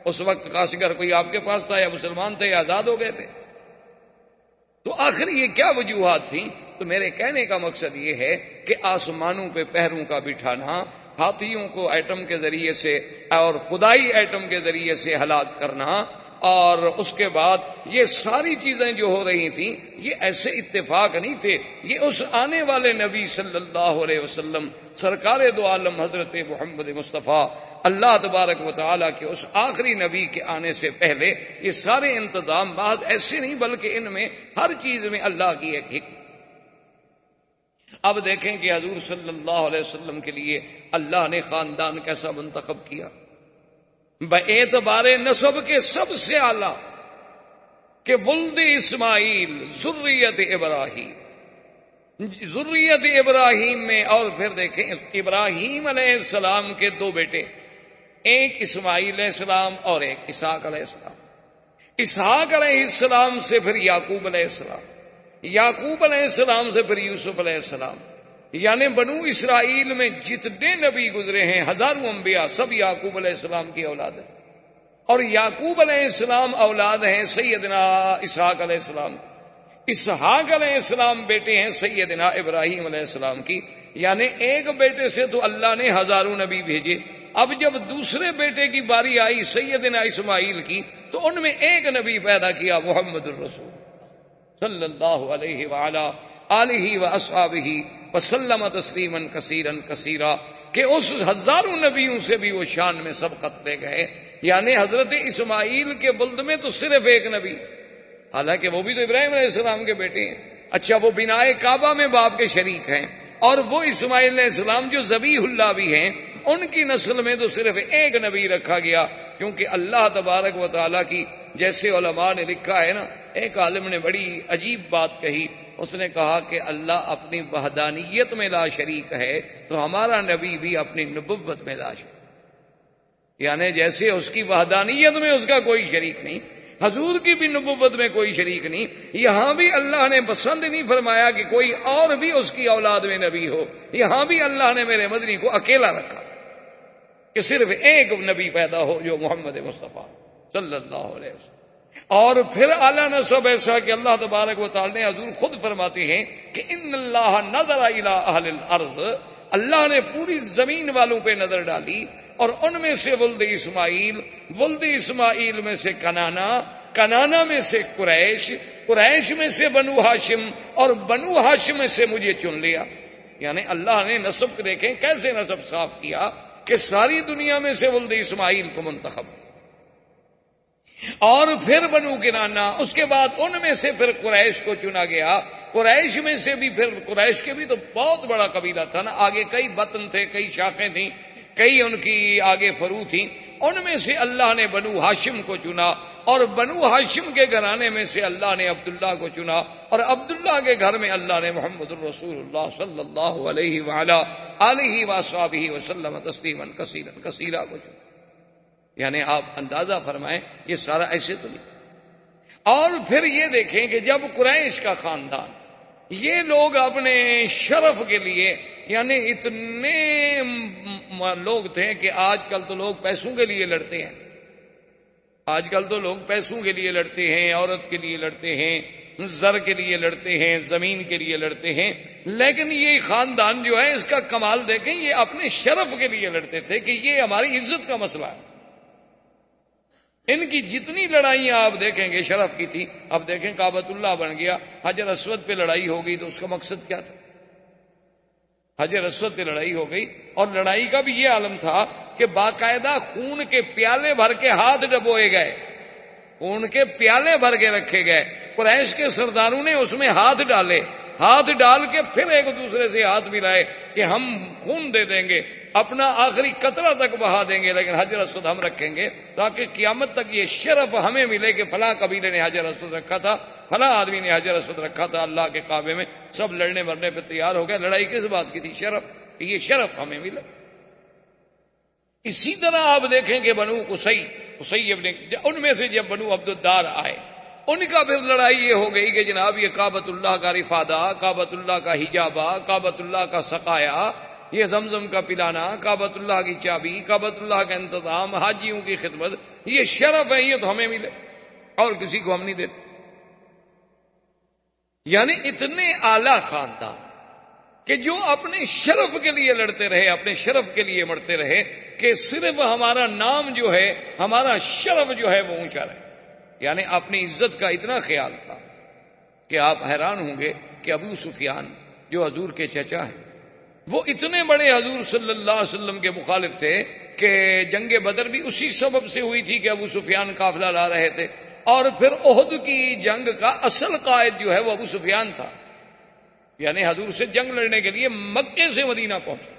اس وقت کاشگر کوئی آپ کے پاس تھا یا مسلمان تھے یا آزاد ہو گئے تھے؟ تو آخر یہ کیا وجوہات تھیں؟ تو میرے کہنے کا مقصد یہ ہے کہ آسمانوں پہ پہروں کا بٹھانا، ہاتھیوں کو ایٹم کے ذریعے سے اور خدائی ایٹم کے ذریعے سے ہلاک کرنا، اور اس کے بعد یہ ساری چیزیں جو ہو رہی تھیں یہ ایسے اتفاق نہیں تھے، یہ اس آنے والے نبی صلی اللہ علیہ وسلم سرکار دو عالم حضرت محمد مصطفیٰ اللہ تبارک و تعالیٰ کے اس آخری نبی کے آنے سے پہلے یہ سارے انتظام محض ایسے نہیں، بلکہ ان میں ہر چیز میں اللہ کی ایک حکمت۔ اب دیکھیں کہ حضور صلی اللہ علیہ وسلم کے لیے اللہ نے خاندان کیسا منتخب کیا، باعتبار نسب کے سب سے اعلیٰ، کہ ولد اسماعیل ذریت ابراہیم، ذریت ابراہیم میں، اور پھر دیکھیں ابراہیم علیہ السلام کے دو بیٹے، ایک اسماعیل علیہ السلام اور ایک اسحاق علیہ السلام۔ اسحاق علیہ السلام سے پھر یعقوب علیہ السلام، یعقوب علیہ السلام سے پھر یوسف علیہ السلام۔ یعنی بنو اسرائیل میں جتنے نبی گزرے ہیں، ہزاروں انبیاء، سب یعقوب علیہ السلام کی اولاد ہے، اور یعقوب علیہ السلام اولاد ہیں سیدنا اسحاق علیہ السلام کی، اسحاق علیہ السلام بیٹے ہیں سیدنا ابراہیم علیہ السلام کی۔ یعنی ایک بیٹے سے تو اللہ نے ہزاروں نبی بھیجے، اب جب دوسرے بیٹے کی باری آئی سیدنا اسماعیل کی، تو ان میں ایک نبی پیدا کیا، محمد الرسول صلی اللہ علیہ وآلہ آلہ واصحابہ وسلم تسلیما کثیرا کثیرا، کہ اس ہزاروں نبیوں سے بھی وہ شان میں سبقت لے گئے۔ یعنی حضرت اسماعیل کے بلد میں تو صرف ایک نبی، حالانکہ وہ بھی تو ابراہیم علیہ السلام کے بیٹے ہیں۔ اچھا، وہ بنائے کعبہ میں باپ کے شریک ہیں، اور وہ اسماعیل علیہ السلام جو ذبیح اللہ بھی ہیں، ان کی نسل میں تو صرف ایک نبی رکھا گیا، کیونکہ اللہ تبارک و تعالیٰ کی، جیسے علماء نے لکھا ہے نا، ایک عالم نے بڑی عجیب بات کہی، اس نے کہا کہ اللہ اپنی وحدانیت میں لا شریک ہے، تو ہمارا نبی بھی اپنی نبوت میں لا شریک، یعنی جیسے اس کی وحدانیت میں اس کا کوئی شریک نہیں، حضور کی بھی نبوت میں کوئی شریک نہیں، یہاں بھی اللہ نے پسند نہیں فرمایا کہ کوئی اور بھی اس کی اولاد میں نبی ہو، یہاں بھی اللہ نے میرے مدنی کو اکیلا رکھا کہ صرف ایک نبی پیدا ہو، جو محمد مصطفیٰ صلی اللہ علیہ وسلم۔ اور پھر اعلیٰ نسب ایسا کہ اللہ تبارک و تعالی نے، حضور خود فرماتے ہیں کہ ان اللہ نظر الی اہل الارض، اللہ نے پوری زمین والوں پہ نظر ڈالی، اور ان میں سے ولد اسماعیل، ولد اسماعیل میں سے کنانا، کنانا میں سے قریش، قریش میں سے بنو ہاشم، اور بنو ہاشم میں سے مجھے چن لیا۔ یعنی اللہ نے نسب دیکھیں کیسے نسب صاف کیا کہ ساری دنیا میں سے ولد اسماعیل کو منتخب کیا، اور پھر بنو کنانا، اس کے بعد ان میں سے پھر قریش کو چنا گیا، قریش میں سے بھی پھر، قریش کے بھی تو بہت بڑا قبیلہ تھا نا، آگے کئی بطن تھے، کئی شاخیں تھیں، کئی ان کی آگے فرو تھیں، ان میں سے اللہ نے بنو ہاشم کو چنا، اور بنو ہاشم کے گھرانے میں سے اللہ نے عبداللہ کو چنا، اور عبداللہ کے گھر میں اللہ نے محمد الرسول اللہ صلی اللہ علیہ وآلہ آلہ وصحبہ وسلم تسلیما کثیرا کثیرا کو چنا۔ یعنی آپ اندازہ فرمائیں یہ سارا ایسے تو نہیں۔ اور پھر یہ دیکھیں کہ جب قریش کا خاندان، یہ لوگ اپنے شرف کے لیے، یعنی اتنے لوگ تھے کہ آج کل تو لوگ پیسوں کے لیے لڑتے ہیں، آج کل تو لوگ پیسوں کے لیے لڑتے ہیں، عورت کے لیے لڑتے ہیں، زر کے لیے لڑتے ہیں، زمین کے لیے لڑتے ہیں، لیکن یہ خاندان جو ہے اس کا کمال دیکھیں، یہ اپنے شرف کے لیے لڑتے تھے کہ یہ ہماری عزت کا مسئلہ ہے۔ ان کی جتنی لڑائیاں آپ دیکھیں گے شرف کی تھی۔ اب دیکھیں کعبۃ اللہ بن گیا، حجر اسود پہ لڑائی ہو گئی، تو اس کا مقصد کیا تھا؟ حجر اسود پہ لڑائی ہو گئی، اور لڑائی کا بھی یہ عالم تھا کہ باقاعدہ خون کے پیالے بھر کے ہاتھ ڈبوئے گئے، خون کے پیالے بھر کے رکھے گئے، قریش کے سرداروں نے اس میں ہاتھ ڈالے، ہاتھ ڈال کے پھر ایک دوسرے سے ہاتھ ملائے کہ ہم خون دے دیں گے، اپنا آخری قطرہ تک بہا دیں گے، لیکن حجر اسود ہم رکھیں گے، تاکہ قیامت تک یہ شرف ہمیں ملے کہ فلاں قبیلے نے حجر اسود رکھا تھا، فلاں آدمی نے حجر اسود رکھا تھا اللہ کے کعبے میں۔ سب لڑنے مرنے پہ تیار ہو گئے۔ لڑائی کس بات کی تھی؟ شرف، کہ یہ شرف ہمیں ملا۔ اسی طرح آپ دیکھیں کہ بنو قصی ابن، ان میں سے جب بنو عبدالدار آئے، ان کا پھر لڑائی یہ ہو گئی کہ جناب یہ کعبۃ اللہ کا رفادہ، کعبۃ اللہ کا حجابہ، کعبۃ اللہ کا سقایا، یہ زمزم کا پلانا، کعبۃ اللہ کی چابی، کعبۃ اللہ کا انتظام، حاجیوں کی خدمت، یہ شرف ہے، یہ تو ہمیں ملے اور کسی کو ہم نہیں دیتے۔ یعنی اتنے اعلی خاندان کہ جو اپنے شرف کے لیے لڑتے رہے، اپنے شرف کے لیے مرتے رہے، کہ صرف ہمارا نام جو ہے، ہمارا شرف جو ہے وہ اونچا رہے۔ یعنی اپنی عزت کا اتنا خیال تھا کہ آپ حیران ہوں گے کہ ابو سفیان جو حضور کے چچا ہیں، وہ اتنے بڑے حضور صلی اللہ علیہ وسلم کے مخالف تھے کہ جنگ بدر بھی اسی سبب سے ہوئی تھی کہ ابو سفیان قافلہ لا رہے تھے، اور پھر احد کی جنگ کا اصل قائد جو ہے وہ ابو سفیان تھا، یعنی حضور سے جنگ لڑنے کے لیے مکے سے مدینہ پہنچا،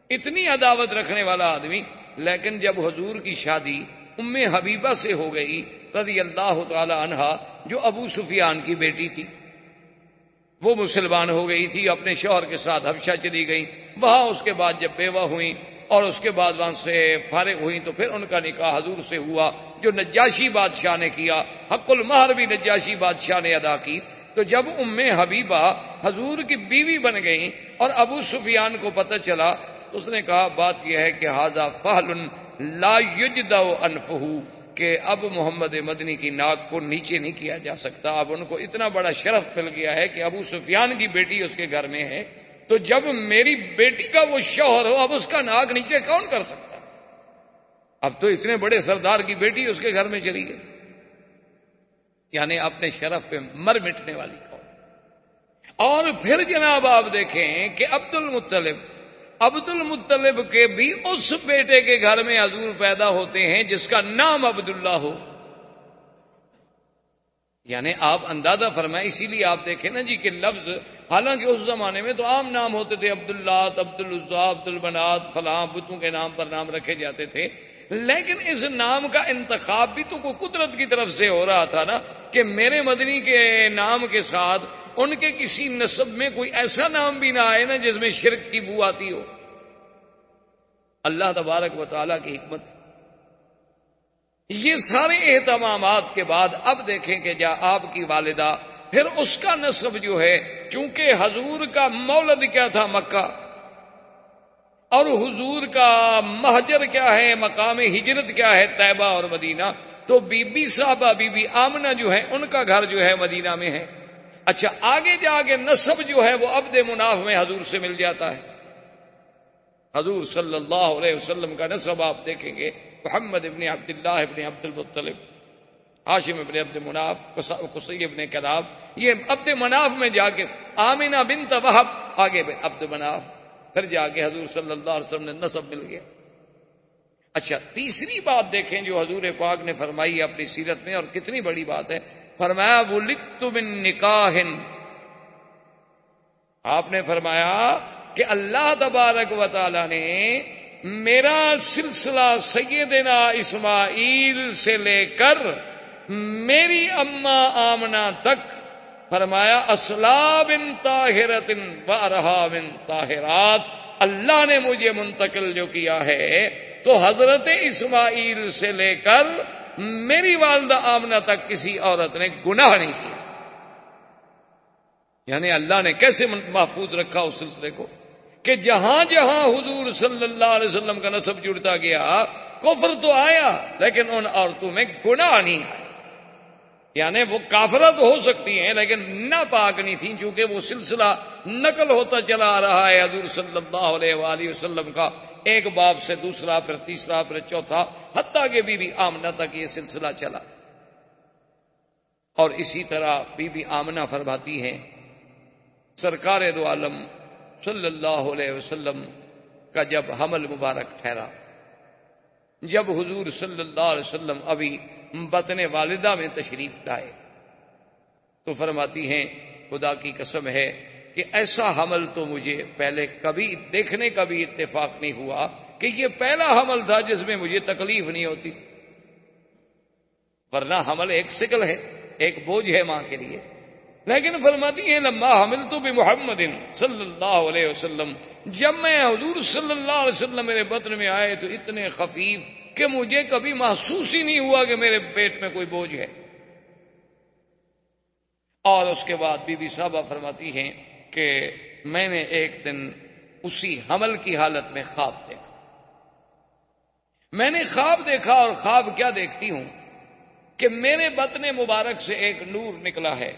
اتنی عداوت رکھنے والا آدمی۔ لیکن جب حضور کی شادی ام حبیبہ سے ہو گئی رضی اللہ تعالی عنہا، جو ابو سفیان کی بیٹی تھی، وہ مسلمان ہو گئی تھی، اپنے شوہر کے ساتھ حبشہ چلی گئی، وہاں اس کے بعد جب بیوہ ہوئیں اور اس کے بعد وہاں سے فارغ ہوئیں تو پھر ان کا نکاح حضور سے ہوا، جو نجاشی بادشاہ نے کیا، حق المہر بھی نجاشی بادشاہ نے ادا کی۔ تو جب ام حبیبہ حضور کی بیوی بن گئیں اور ابو سفیان کو پتہ چلا تو اس نے کہا بات یہ ہے کہ ھذا فحل لا یجدع انفہ، کہ اب محمد مدنی کی ناک کو نیچے نہیں کیا جا سکتا۔ اب ان کو اتنا بڑا شرف مل گیا ہے کہ ابو سفیان کی بیٹی اس کے گھر میں ہے، تو جب میری بیٹی کا وہ شوہر ہو اب اس کا ناک نیچے کون کر سکتا؟ اب تو اتنے بڑے سردار کی بیٹی اس کے گھر میں چلی گئی، یعنی اپنے شرف پہ مر مٹنے والی قوم۔ اور پھر جناب آپ دیکھیں کہ عبد المطلب کے بھی اس بیٹے کے گھر میں حضور پیدا ہوتے ہیں جس کا نام عبداللہ ہو، یعنی آپ اندازہ فرمائیں۔ اسی لیے آپ دیکھیں نا جی کہ لفظ، حالانکہ اس زمانے میں تو عام نام ہوتے تھے، عبداللہ، عبد العزیٰ، عبد المنات، فلاں بتوں کے نام پر نام رکھے جاتے تھے، لیکن اس نام کا انتخاب بھی تو کوئی قدرت کی طرف سے ہو رہا تھا نا، کہ میرے مدنی کے نام کے ساتھ ان کے کسی نسب میں کوئی ایسا نام بھی نہ آئے نا جس میں شرک کی بو آتی ہو۔ اللہ تبارک و تعالیٰ کی حکمت۔ یہ سارے اہتمامات کے بعد اب دیکھیں کہ آپ کی والدہ، پھر اس کا نسب جو ہے، چونکہ حضور کا مولد کیا تھا؟ مکہ، اور حضور کا مہجر کیا ہے، مقام ہجرت کیا ہے؟ طیبہ اور مدینہ۔ تو بی بی صاحبہ، بی بی آمنہ جو ہے، ان کا گھر جو ہے مدینہ میں ہے۔ اچھا، آگے جا کے نسب جو ہے وہ عبد مناف میں حضور سے مل جاتا ہے۔ حضور صلی اللہ علیہ وسلم کا نسب آپ دیکھیں گے، محمد ابن عبداللہ ابن عبد المطلب، ہاشم ابن عبد مناف، قصی ابن کلاب، یہ عبد مناف میں جا کے آمنہ بنت وہب، آگے عبد مناف، پھر جا کے حضور صلی اللہ علیہ وسلم نے نسب مل گیا۔ اچھا، تیسری بات دیکھیں جو حضور پاک نے فرمائی اپنی سیرت میں، اور کتنی بڑی بات ہے، فرمایا ولدت من نکاح، آپ نے فرمایا کہ اللہ تبارک و تعالی نے میرا سلسلہ سیدنا اسماعیل سے لے کر میری اماں آمنہ تک، فرمایا اصلاب طاہرۃ و ارحام طاہرات، اللہ نے مجھے منتقل جو کیا ہے تو حضرت اسماعیل سے لے کر میری والدہ آمنہ تک کسی عورت نے گناہ نہیں کیا۔ یعنی اللہ نے کیسے محفوظ رکھا اس سلسلے کو کہ جہاں جہاں حضور صلی اللہ علیہ وسلم کا نسب جڑتا گیا، کفر تو آیا لیکن ان عورتوں میں گناہ نہیں آیا۔ یعنی وہ کافرہ تو ہو سکتی ہیں لیکن ناپاک نہیں تھیں، چونکہ وہ سلسلہ نقل ہوتا چلا آ رہا ہے حضور صلی اللہ علیہ وآلہ وسلم کا، ایک باپ سے دوسرا، پھر تیسرا، پھر چوتھا، حتیٰ کہ بی بی آمنہ تک یہ سلسلہ چلا۔ اور اسی طرح بی بی آمنہ فرماتی ہیں سرکار دو عالم صلی اللہ علیہ وسلم کا جب حمل مبارک ٹھہرا، جب حضور صلی اللہ علیہ وسلم ابھی بطن والدہ میں تشریف لائے، تو فرماتی ہیں خدا کی قسم ہے کہ ایسا حمل تو مجھے پہلے کبھی دیکھنے کا بھی اتفاق نہیں ہوا کہ یہ پہلا حمل تھا جس میں مجھے تکلیف نہیں ہوتی تھی، ورنہ حمل ایک ثقل ہے، ایک بوجھ ہے ماں کے لیے۔ لیکن فرماتی ہیں لما حملت بمحمد صلی اللہ علیہ وسلم، جب میں حضور صلی اللہ علیہ وسلم میرے بطن میں آئے تو اتنے خفیف کہ مجھے کبھی محسوس ہی نہیں ہوا کہ میرے پیٹ میں کوئی بوجھ ہے۔ اور اس کے بعد بی بی صاحبہ فرماتی ہیں کہ میں نے ایک دن اسی حمل کی حالت میں خواب دیکھا، میں نے خواب دیکھا، اور خواب کیا دیکھتی ہوں کہ میرے بطن مبارک سے ایک نور نکلا ہے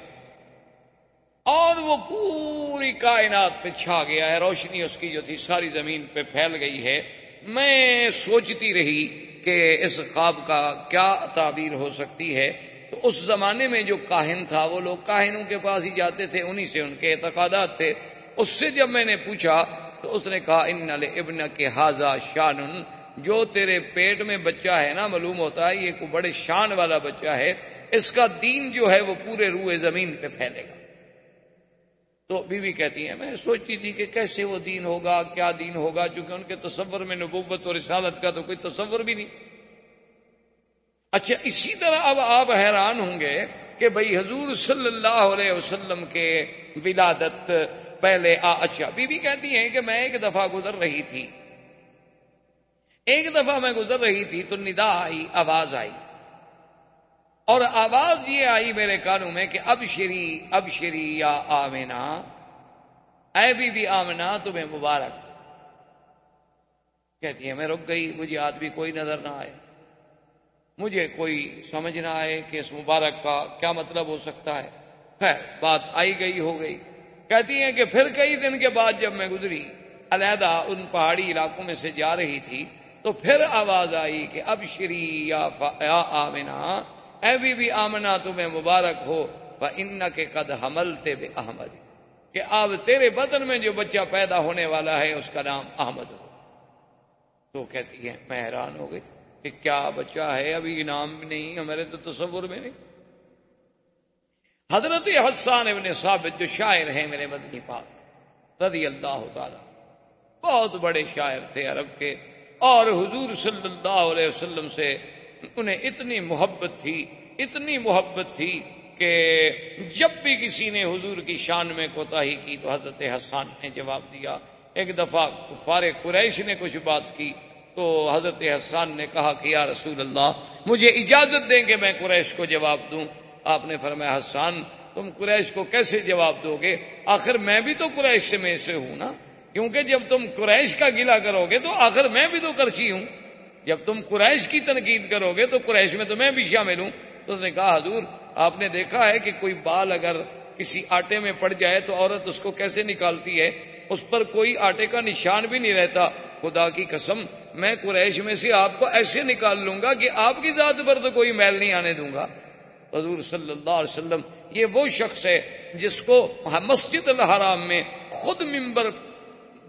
اور وہ پوری کائنات پہ چھا گیا ہے، روشنی اس کی جو تھی ساری زمین پہ پھیل گئی ہے۔ میں سوچتی رہی کہ اس خواب کا کیا تعبیر ہو سکتی ہے۔ تو اس زمانے میں جو کاہن تھا، وہ لوگ کاہنوں کے پاس ہی جاتے تھے، انہی سے ان کے اعتقادات تھے۔ اس سے جب میں نے پوچھا تو اس نے کہا ان لابنک ھذا شان، جو تیرے پیٹ میں بچہ ہے نا، معلوم ہوتا ہے یہ کوئی بڑے شان والا بچہ ہے، اس کا دین جو ہے وہ پورے روئے زمین پہ پھیلے گا۔ تو بی بی کہتی ہیں میں سوچتی تھی کہ کیسے وہ دین ہوگا، کیا دین ہوگا، چونکہ ان کے تصور میں نبوت اور رسالت کا تو کوئی تصور بھی نہیں۔ اچھا اسی طرح اب آپ حیران ہوں گے کہ بھئی حضور صلی اللہ علیہ وسلم کے ولادت پہلے اچھا بی بی کہتی ہیں کہ میں ایک دفعہ گزر رہی تھی تو ندا آئی، آواز آئی، اور آواز یہ آئی میرے کانوں میں کہ ابشری ابشری یا آمنہ، اے بی بی آمنہ تمہیں مبارک۔ کہتی ہے میں رک گئی، مجھے آدمی کوئی نظر نہ آئے، مجھے کوئی سمجھ نہ آئے کہ اس مبارک کا کیا مطلب ہو سکتا ہے۔ خیر بات آئی گئی ہو گئی۔ کہتی ہیں کہ پھر کئی دن کے بعد جب میں گزری، علیحدہ ان پہاڑی علاقوں میں سے جا رہی تھی، تو پھر آواز آئی کہ ابشری یا آمنہ، اے بی بی آمنہ تمہیں مبارک ہو، فإنک قد حملت بأحمد، کہ اب تیرے بدن میں جو بچہ پیدا ہونے والا ہے اس کا نام احمد ہو۔ تو کہتی ہے میں حیران ہو گئی کہ کیا بچہ ہے، ابھی نام بھی نہیں، ہمارے تو تصور میں نہیں۔ حضرت حسان ابن ثابت جو شاعر ہیں میرے مدنی پاک رضی اللہ تعالی، بہت بڑے شاعر تھے عرب کے، اور حضور صلی اللہ علیہ وسلم سے انہیں اتنی محبت تھی کہ جب بھی کسی نے حضور کی شان میں کوتاہی کی تو حضرت حسان نے جواب دیا۔ ایک دفعہ کفار قریش نے کچھ بات کی تو حضرت حسان نے کہا کہ یا رسول اللہ مجھے اجازت دیں کہ میں قریش کو جواب دوں۔ آپ نے فرمایا حسان تم قریش کو کیسے جواب دو گے، آخر میں بھی تو قریش میں سے ہوں نا، کیونکہ جب تم قریش کا گلہ کرو گے تو آخر میں بھی تو کرچی ہوں، جب تم قریش کی تنقید کرو گے تو قریش میں تو میں بھی شامل ہوں۔ تو اس نے کہا حضور آپ نے دیکھا ہے کہ کوئی بال اگر کسی آٹے میں پڑ جائے تو عورت اس کو کیسے نکالتی ہے، اس پر کوئی آٹے کا نشان بھی نہیں رہتا۔ خدا کی قسم میں قریش میں سے آپ کو ایسے نکال لوں گا کہ آپ کی ذات پر تو کوئی میل نہیں آنے دوں گا۔ حضور صلی اللہ علیہ وسلم یہ وہ شخص ہے جس کو مسجد الحرام میں خود ممبر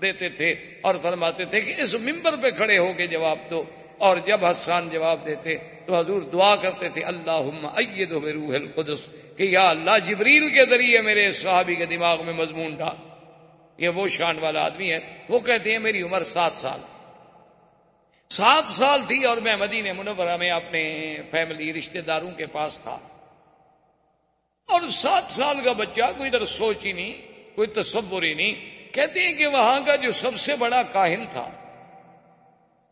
دیتے تھے اور فرماتے تھے کہ اس ممبر پہ کھڑے ہو کے جواب دو، اور جب حسان جواب دیتے تو حضور دعا کرتے تھے اللہم ایدہ بروح القدس، کہ یا اللہ جبریل کے ذریعے میرے صحابی کے دماغ میں مضمون ڈال۔ یہ وہ شان والا آدمی ہے۔ وہ کہتے ہیں میری عمر 7 سال تھی، 7 سال تھی اور میں مدینہ منورہ میں اپنے فیملی رشتہ داروں کے پاس تھا، اور 7 سال کا بچہ کوئی ادھر سوچ ہی نہیں، کوئی تصور ہی نہیں۔ کہتے ہیں کہ وہاں کا جو سب سے بڑا کاہن تھا،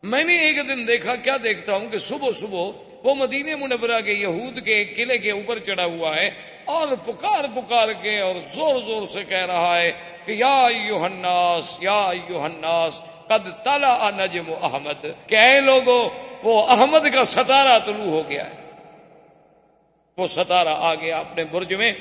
میں نے ایک دن دیکھا، کیا دیکھتا ہوں کہ صبح صبح وہ مدینہ منورہ کے یہود کے ایک قلعے کے اوپر چڑھا ہوا ہے اور پکار کے اور زور زور سے کہہ رہا ہے کہ یا ایھا الناس یا ایھا الناس قد طلع نجم احمد، کہ اے لوگو وہ احمد کا ستارہ طلوع ہو گیا ہے۔ وہ ستارہ آ گیا اپنے برج میں۔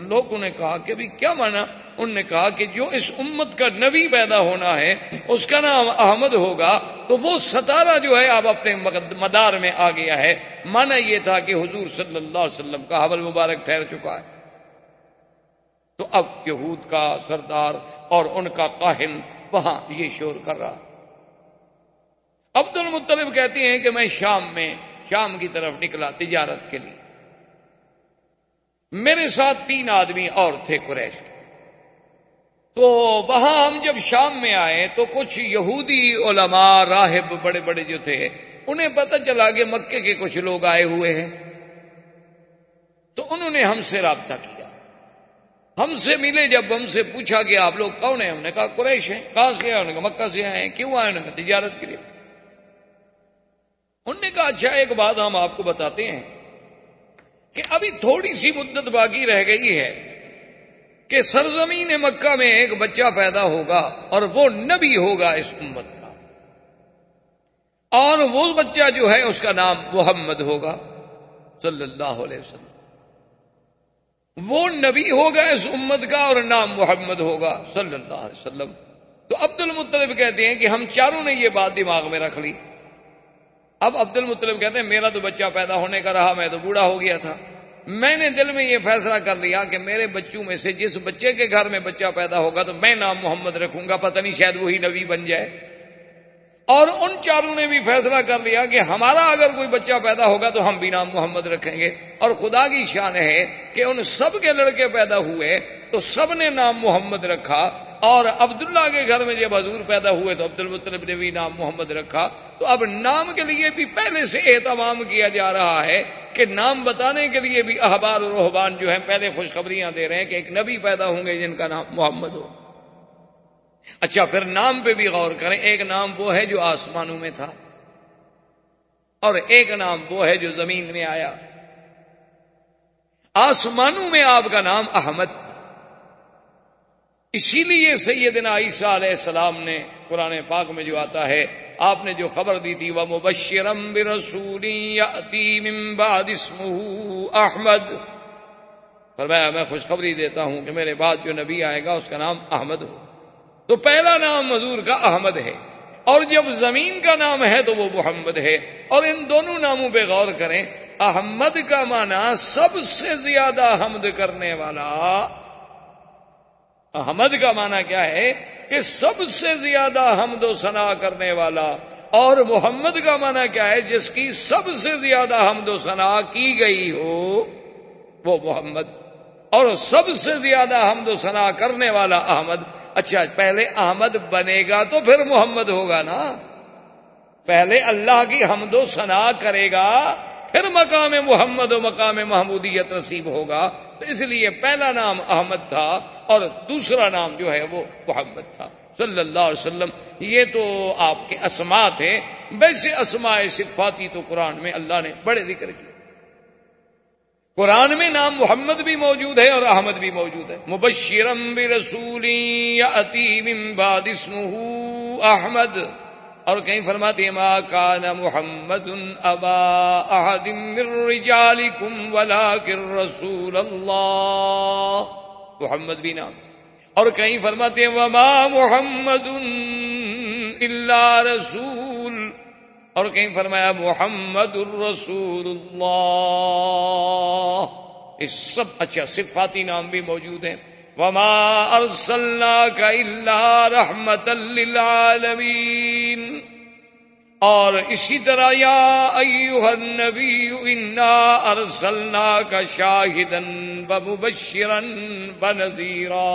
لوگوں نے کہا کہ بھی کیا مانا؟ انہوں نے کہا کہ جو اس امت کا نبی پیدا ہونا ہے اس کا نام احمد ہوگا، تو وہ ستارہ جو ہے اب اپنے مدار میں آ گیا ہے۔ مانا یہ تھا کہ حضور صلی اللہ علیہ وسلم کا حمل مبارک ٹھہر چکا ہے۔ تو اب یہود کا سردار اور ان کا کاہن وہاں یہ شور کر رہا۔ عبد المطلب کہتے ہیں کہ میں شام کی طرف نکلا تجارت کے لیے، میرے ساتھ 3 آدمی اور تھے قریش کے۔ تو وہاں ہم جب شام میں آئے تو کچھ یہودی علماء راہب بڑے بڑے جو تھے انہیں پتہ چلا کہ مکے کے کچھ لوگ آئے ہوئے ہیں، تو انہوں نے ہم سے رابطہ کیا، ہم سے ملے۔ جب ہم سے پوچھا کہ آپ لوگ کون ہیں، ہم نے کہا قریش ہیں۔ کہاں سے آئے؟ انہوں نے کہا مکہ سے آئے ہیں۔ کیوں آئے؟ انہوں نے کہا تجارت کے لیے۔ انہوں نے کہا اچھا ایک بات ہم آپ کو بتاتے ہیں کہ ابھی تھوڑی سی مدت باقی رہ گئی ہے کہ سرزمین مکہ میں ایک بچہ پیدا ہوگا اور وہ نبی ہوگا اس امت کا، اور وہ بچہ جو ہے اس کا نام محمد ہوگا صلی اللہ علیہ وسلم۔ وہ نبی ہوگا اس امت کا اور نام محمد ہوگا صلی اللہ علیہ وسلم۔ تو عبد المطلب کہتے ہیں کہ ہم چاروں نے یہ بات دماغ میں رکھ لی۔ اب عبد المطلب کہتے ہیں میرا تو بچہ پیدا ہونے کا رہا، میں تو بوڑھا ہو گیا تھا، میں نے دل میں یہ فیصلہ کر لیا کہ میرے بچوں میں سے جس بچے کے گھر میں بچہ پیدا ہوگا تو میں نام محمد رکھوں گا، پتہ نہیں شاید وہی نبی بن جائے۔ اور ان چاروں نے بھی فیصلہ کر لیا کہ ہمارا اگر کوئی بچہ پیدا ہوگا تو ہم بھی نام محمد رکھیں گے. اور خدا کی شان ہے کہ ان سب کے لڑکے پیدا ہوئے تو سب نے نام محمد رکھا. اور عبداللہ کے گھر میں جب حضور پیدا ہوئے تو عبد المطلب نے بھی نام محمد رکھا. تو اب نام کے لیے بھی پہلے سے اہتمام کیا جا رہا ہے کہ نام بتانے کے لیے بھی احبار اور رہبان جو ہیں پہلے خوشخبریاں دے رہے ہیں کہ ایک نبی پیدا ہوں گے جن کا نام محمد ہو. اچھا پھر نام پہ بھی غور کریں. ایک نام وہ ہے جو آسمانوں میں تھا اور ایک نام وہ ہے جو زمین میں آیا. آسمانوں میں آپ کا نام احمد تھا. اسی لیے سیدنا عیسیٰ علیہ السلام نے قرآن پاک میں جو آتا ہے آپ نے جو خبر دی تھی وَمُبَشِّرًا بِرَسُولٍ يَأْتِي مِن بَعْدِ اسْمُهُ احمد، فرمایا میں خوشخبری دیتا ہوں کہ میرے بعد جو نبی آئے گا اس کا نام احمد ہو. تو پہلا نام حضور کا احمد ہے اور جب زمین کا نام ہے تو وہ محمد ہے. اور ان دونوں ناموں پہ غور کریں. احمد کا معنی سب سے زیادہ حمد کرنے والا. احمد کا معنی کیا ہے کہ سب سے زیادہ حمد و ثنا کرنے والا. اور محمد کا معنی کیا ہے جس کی سب سے زیادہ حمد و ثنا کی گئی ہو وہ محمد. اور سب سے زیادہ حمد و ثنا کرنے والا احمد. اچھا پہلے احمد بنے گا تو پھر محمد ہوگا نا. پہلے اللہ کی حمد و ثنا کرے گا پھر مقام محمد و مقام محمودیت نصیب ہوگا. تو اس لیے پہلا نام احمد تھا اور دوسرا نام جو ہے وہ محمد تھا صلی اللہ علیہ وسلم. یہ تو آپ کے اسماء تھے. ویسے اسماء صفاتی تو قرآن میں اللہ نے بڑے ذکر کیے. قرآن میں نام محمد بھی موجود ہے اور احمد بھی موجود ہے. مبشرم برسول یأتی من بعد اسمہ احمد. اور کہیں فرماتے ہیں ما کان محمد ابا احد من رجالکم ولکن رسول اللہ. محمد بھی نام. اور کہیں فرماتے ہیں وما محمد الا رسول. اور کہیں فرمایا محمد الرسول اللہ. اس سب اچھا صفاتی نام بھی موجود ہیں. وما ارسلناک الا رحمتا للعالمین. اور اسی طرح یا ایھا النبی انا ارسلناک شاہدا ومبشرا ونذیرا.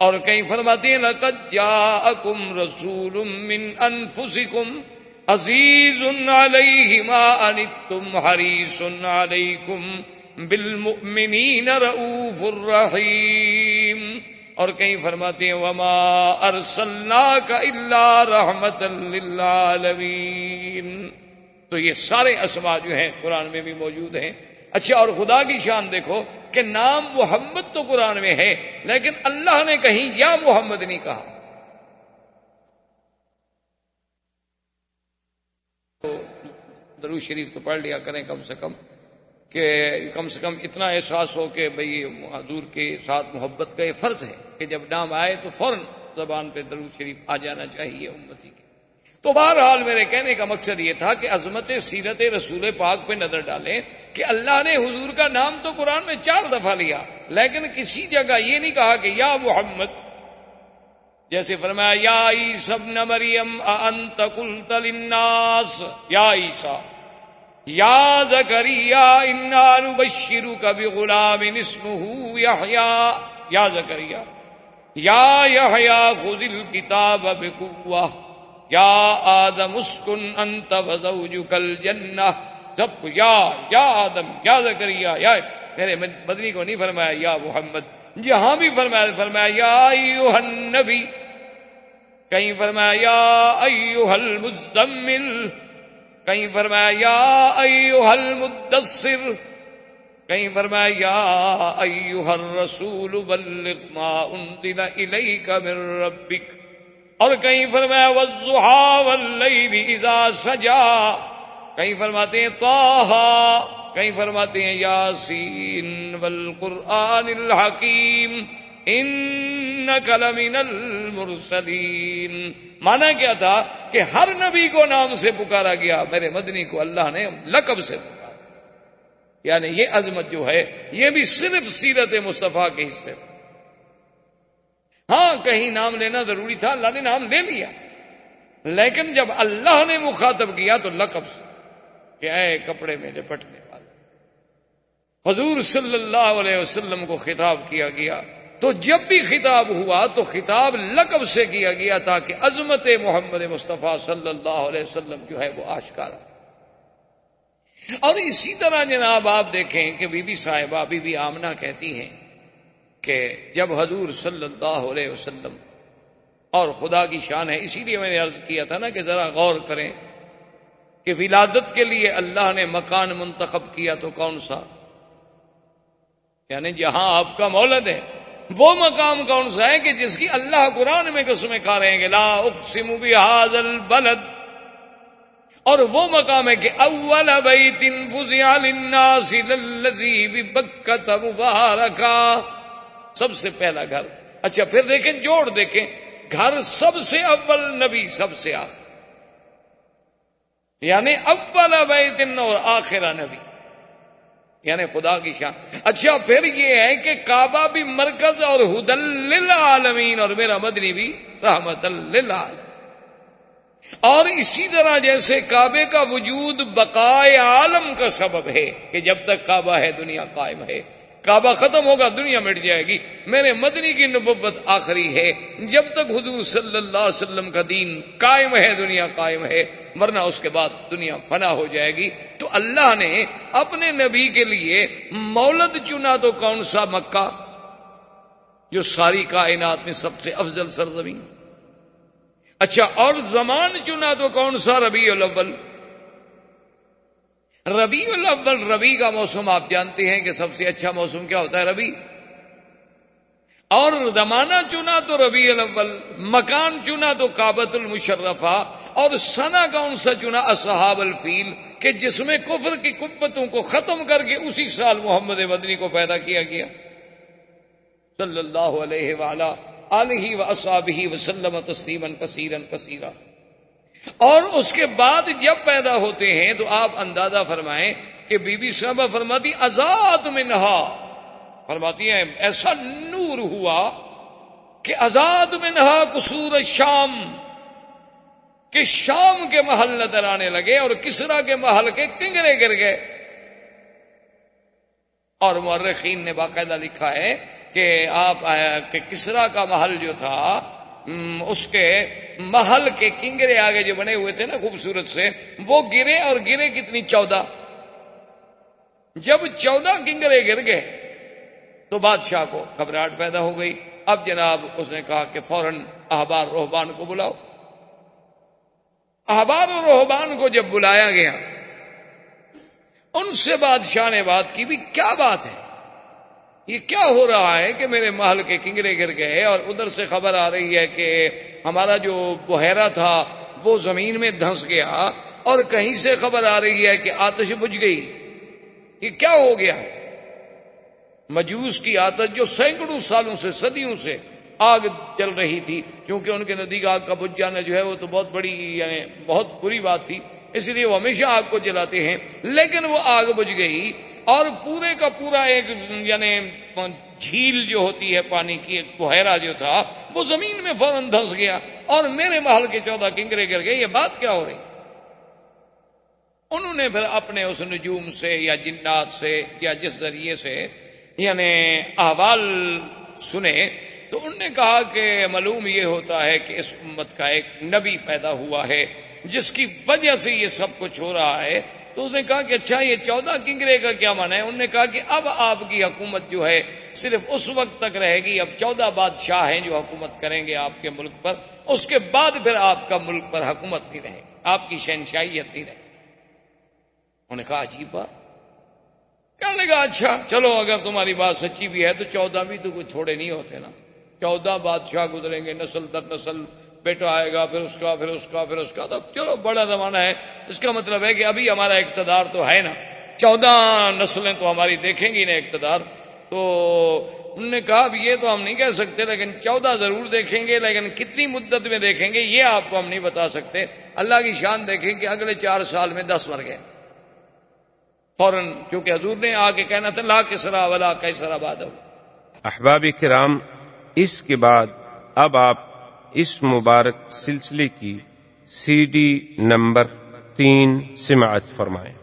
اور کہیں فرماتے ہیں لقد جاءکم رسول من انفسکم عزیز علیہ ما عنتم حریص علیکم بالمؤمنین رؤوف الرحیم. اور کہیں فرماتے ہیں وما ارسلناک الا رحمتا للعالمین. تو یہ سارے اسماء جو ہیں قرآن میں بھی موجود ہیں. اچھا اور خدا کی شان دیکھو کہ نام محمد تو قرآن میں ہے لیکن اللہ نے کہیں یا محمد نہیں کہا. درود شریف تو پڑھ لیا کریں کم سے کم اتنا احساس ہو کہ بھئی حضور کے ساتھ محبت کا یہ فرض ہے کہ جب نام آئے تو فوراً زبان پہ درود شریف آ جانا چاہیے امتی کے. تو بہرحال میرے کہنے کا مقصد یہ تھا کہ عظمت سیرت رسول پاک پہ نظر ڈالیں کہ اللہ نے حضور کا نام تو قرآن میں 4 دفعہ لیا لیکن کسی جگہ یہ نہیں کہا کہ یا محمد. جیسے فرمایا یا عیسی ابن مریم اانت قلت للناس یا عیسی یا زکریا انا نبشرک بغلام اسمہ یحییٰ. یا زکریا یا یحییٰ خذ الکتاب بقوہ یا آدم اسکن انت وزوجک الجنہ. سب کو یا آدم یا زکریا یا. میرے مدنی کو نہیں فرمایا یا محمد. جہاں بھی فرمایا یا ایھا النبی. کہیں فرمایا یا ایھا المزمل. کہیں فرمایا یا ایھا المدثر. کہیں فرمایا یا ایھا الرسول بلغ ما انزل الیک من ربک. اور کہیں فرمایا والضحیٰ واللیل اذا سجا. کہیں فرماتے ہیں طٰہٰ. کہیں فرماتے ہیں یاسین والقرآن الحکیم انک لمن المرسلین. مانا کیا تھا کہ ہر نبی کو نام سے پکارا گیا. میرے مدنی کو اللہ نے لقب سے پکارا. یعنی یہ عظمت جو ہے یہ بھی صرف سیرت مصطفیٰ کے حصے. ہاں کہیں نام لینا ضروری تھا اللہ نے نام لے لیا لیکن جب اللہ نے مخاطب کیا تو لقب سے کہ اے کپڑے میں لپٹنے والے، حضور صلی اللہ علیہ وسلم کو خطاب کیا گیا. تو جب بھی خطاب ہوا تو خطاب لقب سے کیا گیا تاکہ عظمت محمد مصطفیٰ صلی اللہ علیہ وسلم جو ہے وہ آشکارا. اور اسی طرح جناب آپ دیکھیں کہ بی بی صاحبہ بی بی آمنہ کہتی ہیں کہ جب حضور صلی اللہ علیہ وسلم، اور خدا کی شان ہے، اسی لیے میں نے عرض کیا تھا نا کہ ذرا غور کریں کہ ولادت کے لیے اللہ نے مکان منتخب کیا تو کون سا، یعنی جہاں آپ کا مولد ہے وہ مقام کون سا ہے کہ جس کی اللہ قرآن میں قسمیں کھا رہے ہیں کہ لا اقسم بہذا البلد، اور وہ مقام ہے کہ اول بیت وضع للناس للذی ببکۃ مبارکا، سب سے پہلا گھر. اچھا پھر دیکھیں جوڑ دیکھیں، گھر سب سے اول، نبی سب سے آخر، یعنی اول بیت اور آخرہ نبی، یعنی خدا کی شان. اچھا پھر یہ ہے کہ کعبہ بھی مرکز اور ہدی للعالمین، اور میرا مدنی بھی رحمت للعالمین. اور اسی طرح جیسے کعبے کا وجود بقائے عالم کا سبب ہے کہ جب تک کعبہ ہے دنیا قائم ہے، کعبہ ختم ہوگا دنیا مٹ جائے گی. میرے مدنی کی نبوت آخری ہے، جب تک حضور صلی اللہ علیہ وسلم کا دین قائم ہے دنیا قائم ہے، ورنہ اس کے بعد دنیا فنا ہو جائے گی. تو اللہ نے اپنے نبی کے لیے مولد چنا تو کون سا؟ مکہ، جو ساری کائنات میں سب سے افضل سرزمین. اچھا اور زمان چنا تو کون سا؟ ربیع الاول. ربیع الاول، ربیع کا موسم آپ جانتے ہیں کہ سب سے اچھا موسم کیا ہوتا ہے؟ ربیع. اور زمانہ چنا تو ربیع الاول، مکان چنا تو کعبۃ المشرفہ، اور سنہ کون سا چنا؟ اصحاب الفیل، کہ جس میں کفر کی قوتوں کو ختم کر کے اسی سال محمد مدنی کو پیدا کیا گیا صلی اللہ علیہ وآلہ آلہ واصحابہ وسلم تسلیما کثیرا کثیرا. اور اس کے بعد جب پیدا ہوتے ہیں تو آپ اندازہ فرمائیں کہ بی بی صاحبہ فرماتی ازاد منہا، فرماتی ہیں ایسا نور ہوا کہ ازاد منہا قصور الشام، کہ شام کے محل نظر آنے لگے اور کسرا کے محل کے کنگرے گر گئے. اور مورخین نے باقاعدہ لکھا ہے کہ آپ کہ کسرا کا محل جو تھا، اس کے محل کے کنگرے آگے جو بنے ہوئے تھے نا خوبصورت سے، وہ گرے، اور گرے کتنی؟ 14. جب 14 کنگرے گر گئے تو بادشاہ کو گھبراہٹ پیدا ہو گئی. اب جناب اس نے کہا کہ فوراً احبار رہبان کو بلاؤ. احبار و رہبان کو جب بلایا گیا، ان سے بادشاہ نے بات کی، بھی کیا بات ہے، یہ کیا ہو رہا ہے کہ میرے محل کے کنگرے گر گئے، اور ادھر سے خبر آ رہی ہے کہ ہمارا جو بحیرہ تھا وہ زمین میں دھنس گیا، اور کہیں سے خبر آ رہی ہے کہ آتش بجھ گئی. یہ کیا ہو گیا ہے؟ مجوس کی آتش جو سینکڑوں سالوں سے، صدیوں سے آگ جل رہی تھی، کیونکہ ان کے نزدیک آگ کا بجھ جانا جو ہے وہ تو بہت بڑی، یعنی بہت بری بات تھی، اس لیے وہ ہمیشہ آگ کو جلاتے ہیں. لیکن وہ آگ بجھ گئی، اور پورے کا پورا ایک یعنی جھیل جو ہوتی ہے پانی کی، ایک بحیرہ جو تھا وہ زمین میں فوراً دھنس گیا، اور میرے محل کے 14 کنگرے گر گئے. یہ بات کیا ہو رہی؟ انہوں نے پھر اپنے اس نجوم سے یا جنات سے یا جس ذریعے سے یعنی احوال سنے، تو انہوں نے کہا کہ معلوم یہ ہوتا ہے کہ اس امت کا ایک نبی پیدا ہوا ہے جس کی وجہ سے یہ سب کچھ ہو رہا ہے. تو اس نے کہا کہ اچھا یہ 14 کنگرے کا کیا معنی ہے؟ انہوں نے کہا کہ اب آپ کی حکومت جو ہے صرف اس وقت تک رہے گی، اب 14 بادشاہ ہیں جو حکومت کریں گے آپ کے ملک پر، اس کے بعد پھر آپ کا ملک پر حکومت نہیں رہے گی، آپ کی شہنشاہیت نہیں رہے گی. انہوں نے کہا عجیب بات. کہنے لگا اچھا چلو اگر تمہاری بات سچی بھی ہے تو 14 بھی تو کوئی تھوڑے نہیں ہوتے نا، 14 بادشاہ گزریں گے، نسل در نسل، بیٹا آئے گا، پھر اس کا، پھر اس کا، پھر اس کا، تو چلو بڑا زمانہ ہے. اس کا مطلب ہے کہ ابھی ہمارا اقتدار تو ہے نا، 14 نسلیں تو ہماری دیکھیں گی نا اقتدار. تو انہوں نے کہا اب یہ تو ہم نہیں کہہ سکتے، لیکن 14 ضرور دیکھیں گے، لیکن کتنی مدت میں دیکھیں گے یہ آپ کو ہم نہیں بتا سکتے. اللہ کی شان دیکھیں کہ اگلے 4 سال میں 10 مر گئے فوراً، کیونکہ حضور نے آ کے کہنا تھا لا کسرا ولا قیصر بعدہ. احباب کرام، اس کے بعد اب آپ اس مبارک سلسلے کی CD نمبر 3 سماعت فرمائیں۔